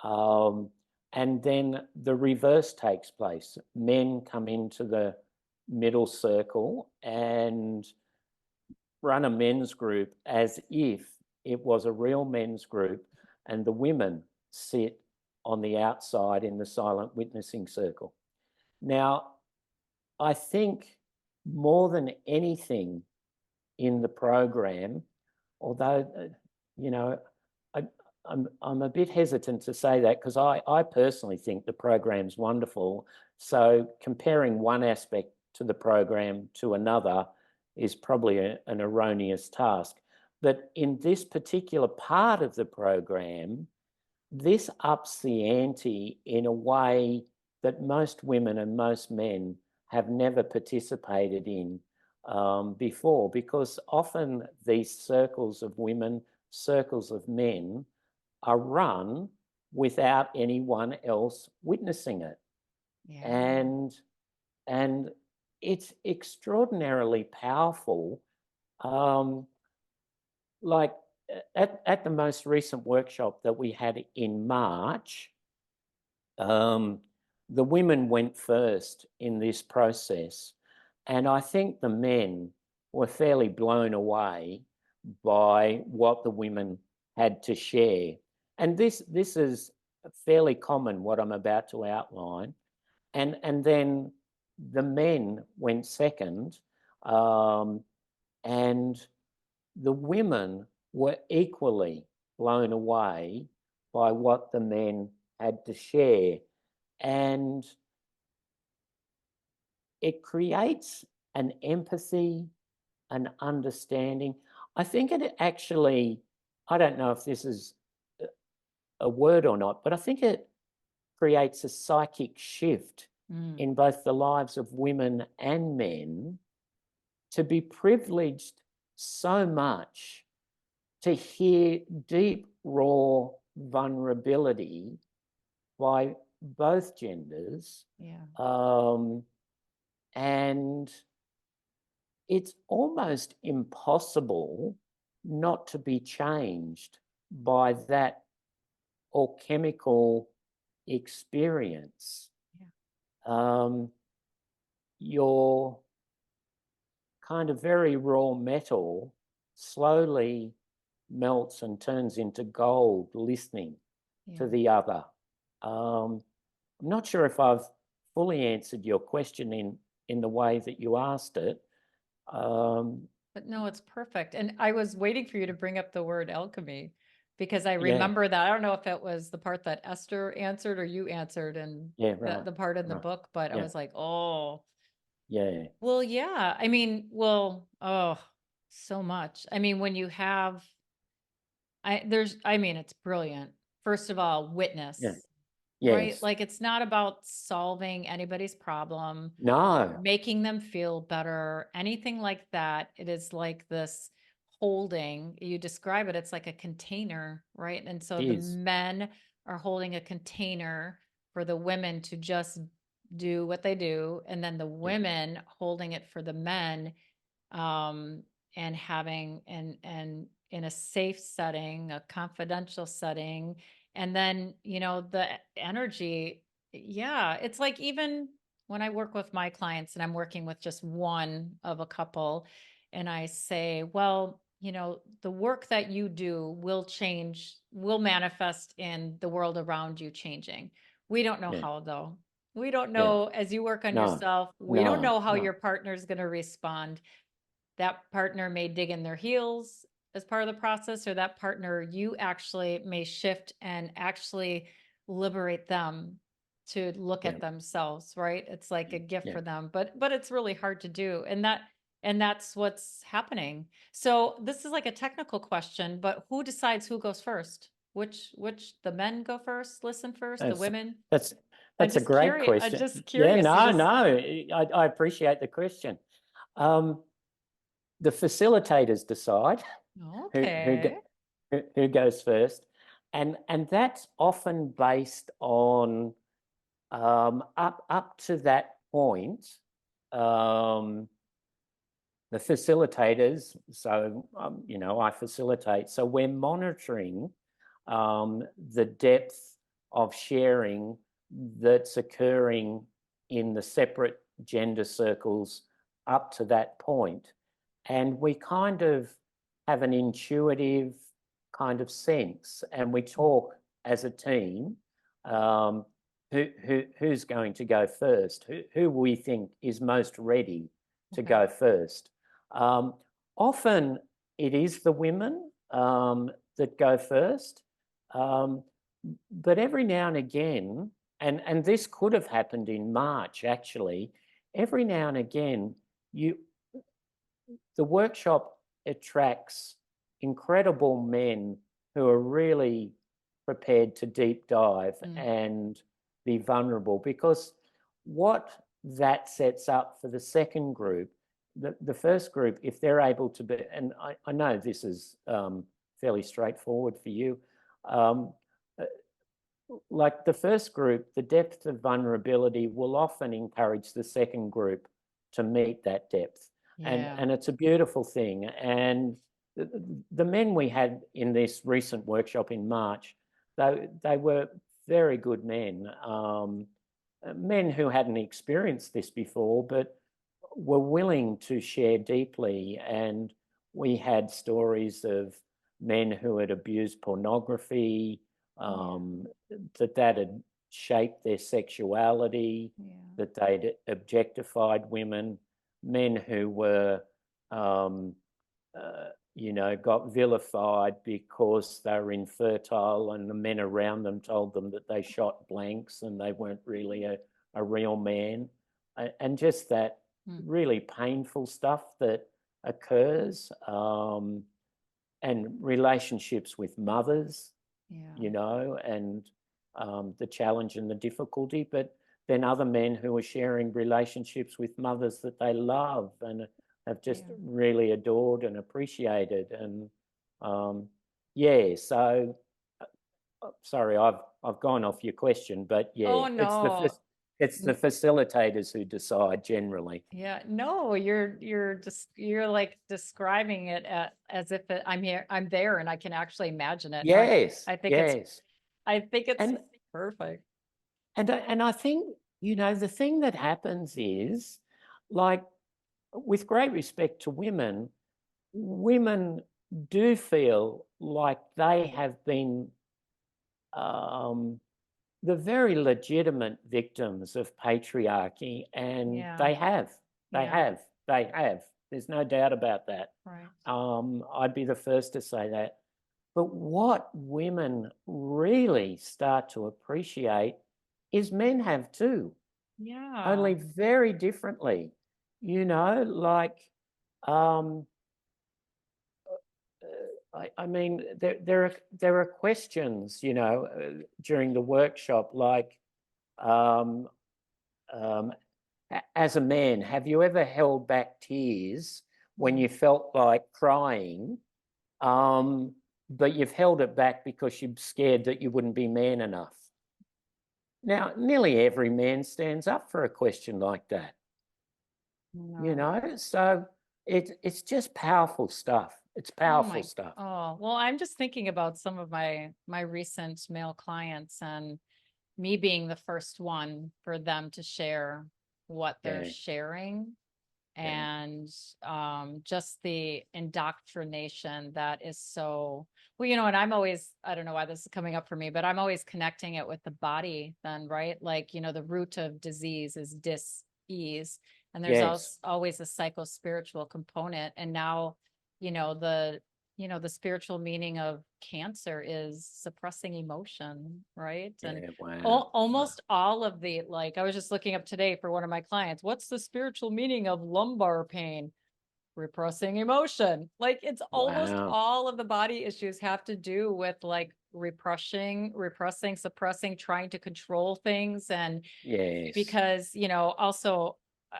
Um, and then the reverse takes place. Men come into the middle circle and run a men's group as if it was a real men's group, and the women sit on the outside in the silent witnessing circle. Now, I think more than anything in the program, although, you know, I, I'm a bit hesitant to say that because I personally think the program's wonderful. So comparing one aspect to the program to another is probably an erroneous task. But in this particular part of the program, this ups the ante in a way that most women and most men have never participated in before, because often these circles of women, circles of men, are run without anyone else witnessing it. yeah. And it's extraordinarily powerful. Um, like at the most recent workshop that we had in March, the women went first in this process. And I think the men were fairly blown away by what the women had to share. And this is fairly common, what I'm about to outline. And then the men went second, and the women were equally blown away by what the men had to share. And it creates an empathy, an understanding. I think it actually, I don't know if this is a word or not, but I think it creates a psychic shift Mm. in both the lives of women and men to be privileged so much to hear deep, raw vulnerability by both genders. Yeah. And it's almost impossible not to be changed by that alchemical experience. Yeah. Your kind of very raw metal slowly melts and turns into gold listening to Yeah. the other. I'm not sure if I've fully answered your question in the way that you asked it. But no, it's perfect. And I was waiting for you to bring up the word alchemy, because I Yeah. remember that. I don't know if it was the part that Esther answered or you answered and Yeah. Right. the part in the Right. book, but I Yeah. was like, oh, Yeah. well, yeah. I mean, well, oh, so much. I mean, when you have, I mean, it's brilliant. First of all, Yeah. witness, right? Yes. Like it's not about solving anybody's problem, No. making them feel better, anything like that. It is like this holding, you describe it, it's like a container, right? And so It the is. men are holding a container for the women to just do what they do, and then the Yeah. women holding it for the men, um, and having and in a safe setting, a confidential setting, and then the energy. Yeah, it's like even when I work with my clients and I'm working with just one of a couple, and I say, well, the work that you do will change, will manifest in the world around you changing. We don't know Yeah. how, though. We don't Yeah. know, as you work on No. yourself, we don't No. know how No. your partner's going to respond. That partner may dig in their heels as part of the process, or that partner, you actually may shift and actually liberate them to look Yeah. at themselves, right? It's like a gift Yeah. for them, but it's really hard to do. And that's what's happening. So this is like a technical question, but who decides who goes first? Which the men go first, listen first, the That's women? that's I'm that's a just great curious. I'm question. just Yeah. curious. You No. just No. I appreciate the question. Um, the facilitators decide who who okay. go- who goes first, and that's often based on up to that point. Um, the facilitators, so I facilitate, so we're monitoring the depth of sharing that's occurring in the separate gender circles up to that point. And we kind of have an intuitive kind of sense, and we talk as a team, um, who's going to go first, who we think is most ready to Okay. go first. Um, Often it is the women that go first, um, but every now and again, and this could have happened in March actually, every now and again, the workshop attracts incredible men who are really prepared to deep dive Mm. and be vulnerable, because what that sets up for the second group, the first group, if they're able to be, and I know this is fairly straightforward for you, um, uh, like the first group, the depth of vulnerability will often encourage the second group to meet that depth. Yeah. And it's a beautiful thing. And the men we had in this recent workshop in March, they were very good men, men who hadn't experienced this before, but were willing to share deeply. And we had stories of men who had abused pornography, Yeah. that had shaped their sexuality, Yeah. that they'd objectified women, men who were, um, got vilified because they were infertile, and the men around them told them that they shot blanks and they weren't really a real man. And just that Mm. really painful stuff that occurs, and relationships with mothers, Yeah. and the challenge and the difficulty, but then other men who are sharing relationships with mothers that they love and have just Yeah. really adored and appreciated. And yeah, so sorry, I've gone off your question, but yeah, Oh no. it's the facilitators who decide generally. Yeah, no, you're just you're like describing it as if I'm here, I'm there, and I can actually imagine it. Yes, I think it's yes. I think it's And perfect. I think, the thing that happens is, like, with great respect to women, women do feel like they have been um, the very legitimate victims of patriarchy, and Yeah. they have, they Yeah. have, they have. There's no doubt about that. Right. I'd be the first to say that. But what women really start to appreciate is men have too, only Yeah. very differently. You know, like, um, I mean, there are questions, you know, during the workshop, like, um, um, as a man, have you ever held back tears when you felt like crying, um, but you've held it back because you're scared that you wouldn't be man enough? Now, nearly every man stands up for a question like that, you No. know? So it's just powerful stuff. It's Oh powerful my, stuff. oh, well, I'm just thinking about some of my recent male clients and me being the first one for them to share what they're Yeah, sharing, yeah. and just the indoctrination that is so, well, you know, and I'm always, I don't know why this is coming up for me, but I'm always connecting it with the body then, right? Like, you know, the root of disease is dis-ease, and there's Yes, always a psycho-spiritual component. And now, you know, the spiritual meaning of cancer is suppressing emotion, right? And yeah, wow. Wow. almost all of the, like, I was just looking up today for one of my clients, what's the spiritual meaning of lumbar pain? Repressing emotion. Like, it's almost Wow. all of the body issues have to do with like repressing, suppressing, trying to control things. And Yes. because, you know, also,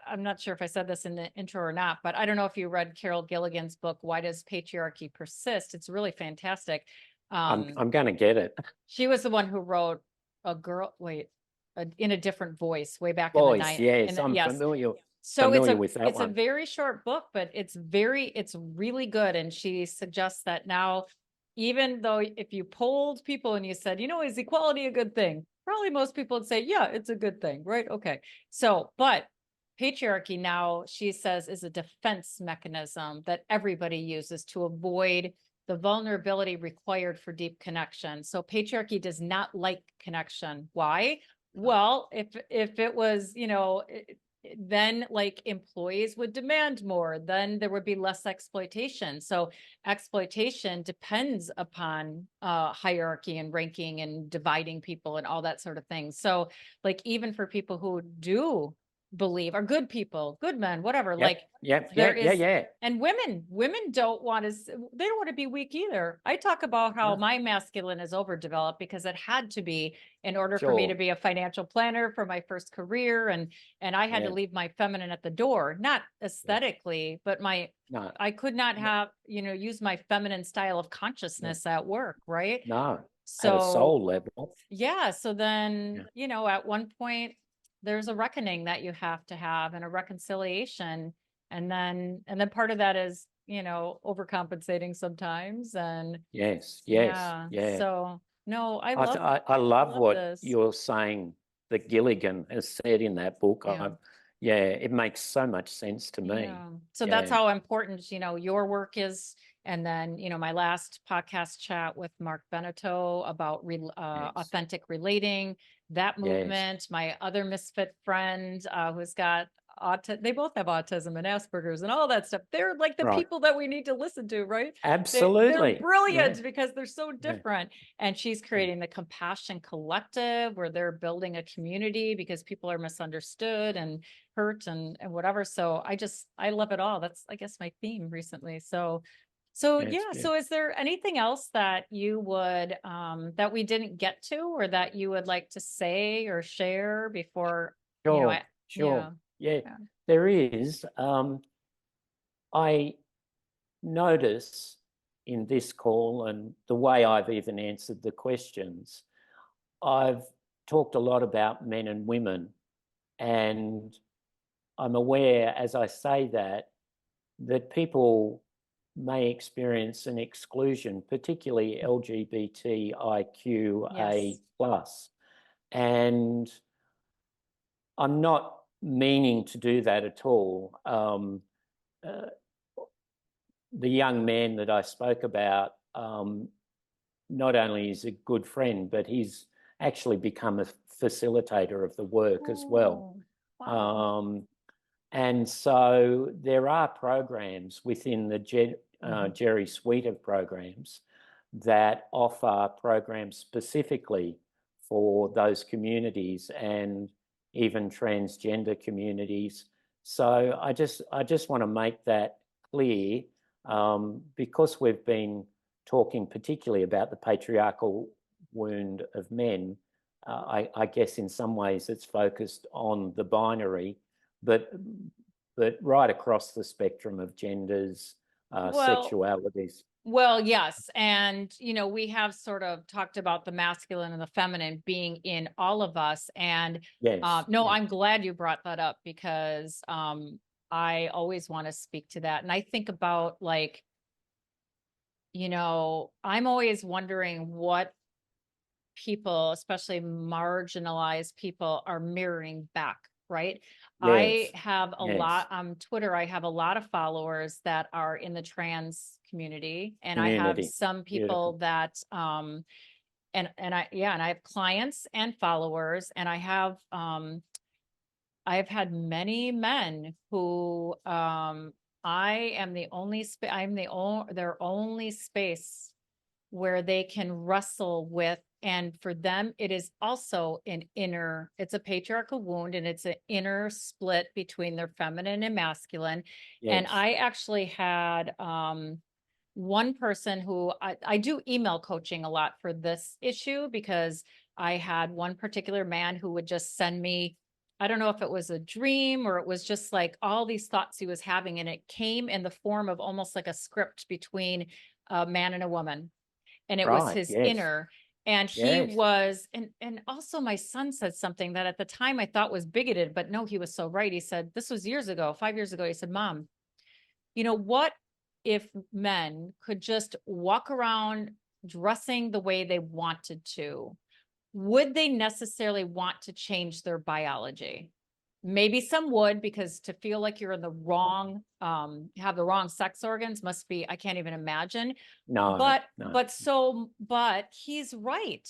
I'm not sure if I said this in the intro or not, but I don't know if you read Carol Gilligan's book, Why Does Patriarchy Persist? It's really fantastic. I'm going to get it. She was the one who wrote a girl, wait, in a different voice way back in the Voice, night. yes, I'm Yes. familiar So with that it's a one. very short book, but it's really good. And she suggests that now, even though if you polled people and you said, you know, is equality a good thing? Probably most people would say, yeah, it's a good thing, right? Okay. So, but patriarchy now, she says, is a defense mechanism that everybody uses to avoid the vulnerability required for deep connection. So patriarchy does not like connection. Why? Well, if it was, you know, then like employees would demand more, then there would be less exploitation. So exploitation depends upon hierarchy and ranking and dividing people and all that sort of thing. So like, even for people who do believe are good people, good men, whatever, like Yep, there yeah, is, yeah. and women don't want to, they don't want to be weak either. I talk about how No, my masculine is overdeveloped because it had to be in order for me to sure. be a financial planner for my first career. And I had to Yeah, leave my feminine at the door, not yeah. aesthetically, but No, I could not no, have, you know, use my feminine style of no, consciousness at work, right? no. At a So soul level. yeah, so then, Yeah, you know, at one point there's a reckoning that you have to have and a reconciliation. And then part of that is, you know, overcompensating sometimes. And yes, yes, yeah, yeah. so no, I I love love what this. you're saying that Gilligan has said in that book. Yeah. Yeah, it makes so much sense to me. Yeah. So that's Yeah, how important, you know, your work is. And then, you know, my last podcast chat with Mark Beneteau about yes, authentic relating, that yes, movement, my other misfit friend who's got autism, they both have autism and Asperger's and all that stuff. They're like the right. people that we need to listen to, right? They're Absolutely. Yeah, brilliant because they're so yeah, different. And she's yeah, creating the Compassion Collective where they're building a community because people are misunderstood and hurt and whatever. So I love it all. That's, I guess, my theme recently. So yes, yeah. yeah. So is there anything else that you would that we didn't get to, or that you would like to say or share before, you know, Sure, yeah. sure. Yeah, Yeah. there is. I notice in this call and the way I've even answered the questions, I've talked a lot about men and women, and I'm aware as I say that people may experience an exclusion, particularly Yes. LGBTIQA plus. And I'm not meaning to do that at all. Uh, the young man that I spoke about, not only is a good friend, but he's actually become a facilitator of the work as well. Oh, wow. Um, and so there are programs within the Mhm. GERI suite of programs that offer programs specifically for those communities and even transgender communities. So I just want to make that clear, because we've been talking particularly about the patriarchal wound of men. I guess in some ways it's focused on the binary, but right across the spectrum of genders, Well, sexualities. well, yes. And, we have sort of talked about the masculine and the feminine being in all of us. And Yes, no, yes, I'm glad you brought that up because I always want to speak to that. And I think about like, I'm always wondering what people, especially marginalized people, are mirroring back, right? I yes, have a yes. lot on Twitter. I have a lot of followers that are in the trans community, and I have Community. some Beautiful. people that and I have clients and followers, and I've had many men who I am the only I'm their only space where they can wrestle with. And for them, it is also it's a patriarchal wound, and it's an inner split between their feminine and masculine. And Yes, I actually had one person who I do email coaching a lot for this issue, because I had one particular man who would just send me, I don't know if it was a dream or it was just like all these thoughts he was having, and it came in the form of almost like a script between a man and a woman, and it was right. his Yes, inner. And he yes. was, and also my son said something that at the time I thought was bigoted, but no, he was so right. He said, this was years ago, 5 years ago. He said, Mom, what if men could just walk around dressing the way they wanted to? Would they necessarily want to change their biology? Maybe some would, because to feel like you're in the wrong, have the wrong sex organs must be, I can't even imagine. No, no. But he's right.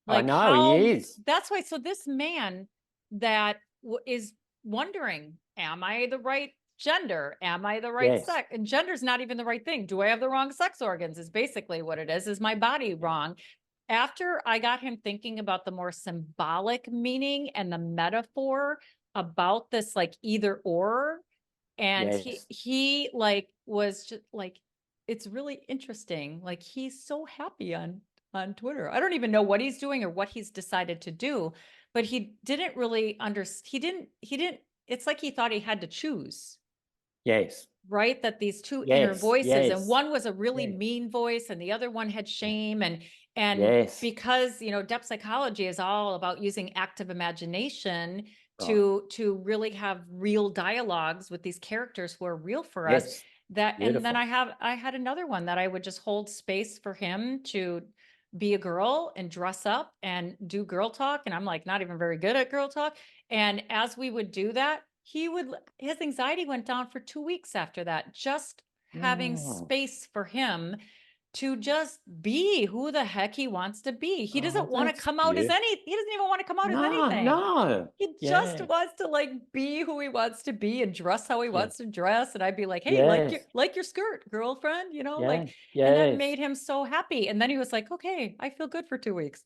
I Like know he how, is. that's why. So this man that is wondering, am I the right gender? Am I the right Yes. sex? And gender's not even the right thing. Do I have the wrong sex organs? Is basically what it is. Is my body wrong? After I got him thinking about the more symbolic meaning and the metaphor about this, like either or, and he Yes. he like was just like, it's really interesting. Like he's so happy on Twitter. I don't even know what he's doing or what he's decided to do, but he didn't really he didn't it's like he thought he had to choose, Yes. right? That these two inner Yes. voices, and Yes. one was a really Yes. mean voice and the other one had shame. And Yes. because depth psychology is all about using active imagination Right. to really have real dialogues with these characters who are real for us. Yes. That, and then Beautiful. I had another one that I would just hold space for him to be a girl and dress up and do girl talk, and I'm like not even very good at girl talk. And as we would do that, his anxiety went down for 2 weeks after that, just having Oh, space for him to just be who the heck he wants to be. He oh, doesn't want to that's come out as beautiful. he doesn't even want to come out as No, anything. no. He just Yeah. wants to like be who he wants to be and dress how he Yeah. wants to dress. And I'd be like, hey, Yes. like your skirt, girlfriend, Yeah. and that Yes. made him so happy. And then he was like, okay, I feel good for 2 weeks.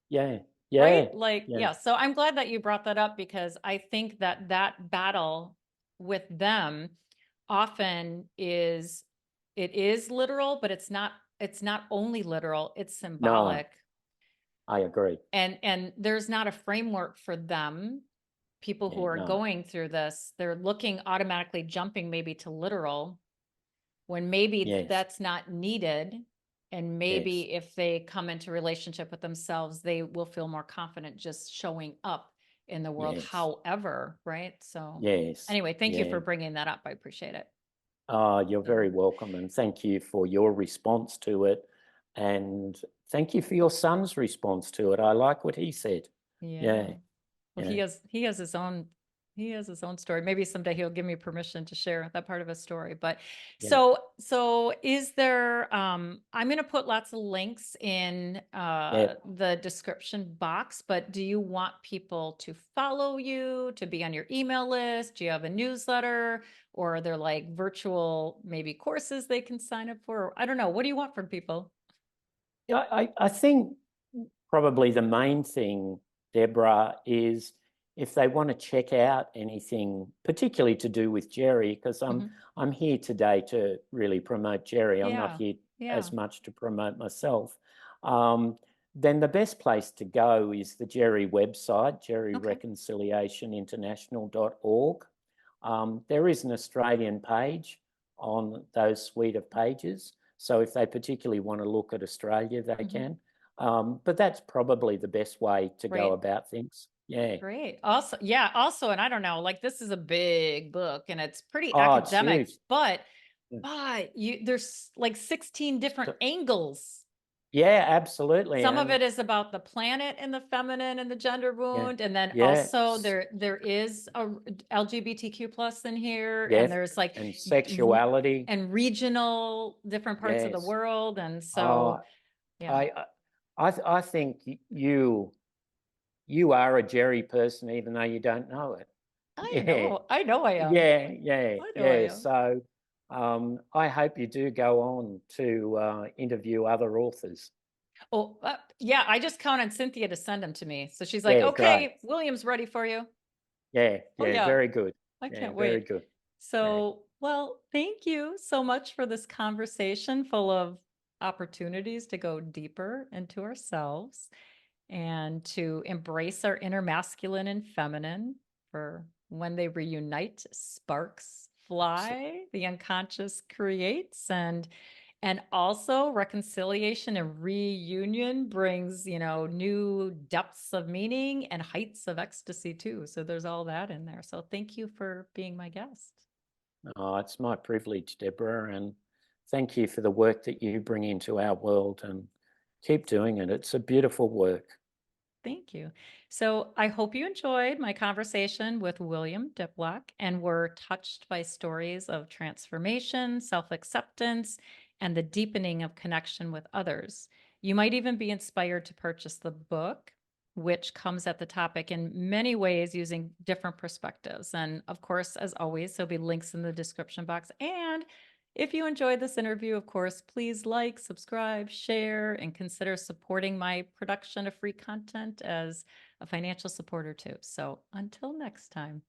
Yeah. Right? Yeah. Like, Yeah. yeah. So I'm glad that you brought that up, because I think that that battle with them often it is literal, but it's not only literal, it's No, symbolic. I agree. And there's not a framework for them, people who Yeah. are No. going through this. They're looking, automatically jumping maybe to literal, when maybe Yes. that's not needed. And Yes. maybe if they come into relationship with themselves, they will feel more confident just showing up in the world. Yes. However, right? So Yes. anyway, thank you Yeah. for bringing that up. I appreciate it. You're very So, welcome, and thank you for your response to it. And thank you for your son's response to it. I like what he said. yeah. Yeah, Well, yeah, he has his own story. Maybe someday he'll give me permission to share that part of his story. But yeah, so is there I'm going to put lots of links in yeah. the description box, but do you want people to follow you, to be on your email list? Do you have a newsletter, or are there like virtual maybe courses they can sign up for? I don't know. What do you want from people? I think probably the main thing, Deborah, is if they want to check out anything, particularly to do with GERI, because I'm here today to really promote GERI. I'm not Yeah. here Yeah. as much to promote myself. Then the best place to go is the GERI website, gerireconciliationinternational.org. There is an Australian page on those suite of pages. So if they particularly want to look at Australia, they can. But that's probably the best way to go Great. about things. Yeah. Great. Also, yeah, also, and I don't know, like this is a big book and it's pretty Oh, it's academic, huge. but there's like 16 different angles. Yeah, absolutely. Some of And it is about the planet and the feminine and the gender yeah, wound, and then yeah, also there is a LGBTQ plus in here, yeah, and there's like and sexuality. and regional different parts of the Yes. world, and so Oh, yeah. I think you are a GERI person, even though you don't know it. Yeah. I know I am. I know I Yeah. am. So I hope you do go on to interview other authors. Oh, yeah, I just counted Cynthia to send them to me. So she's like, Yeah, great. okay, William's ready for you. Yeah, Oh, yeah, yeah, very good. I Yeah, can't very wait. good. Yeah. So, well, thank you so much for this conversation full of opportunities to go deeper into ourselves and to embrace our inner masculine and feminine for when they reunite, sparks fly, the unconscious creates, and also reconciliation and reunion brings, new depths of meaning and heights of ecstasy too. So there's all that in there. So thank you for being my guest. Oh, it's my privilege, Deborah, and thank you for the work that you bring into our world and keep doing it. It's a beautiful work. Thank you. So I hope you enjoyed my conversation with William Diplock and were touched by stories of transformation, self-acceptance, and the deepening of connection with others. You might even be inspired to purchase the book, which comes at the topic in many ways using different perspectives. And of course, as always, there'll be links in the description box. And if you enjoyed this interview, of course, please like, subscribe, share, and consider supporting my production of free content as a financial supporter too. So until next time.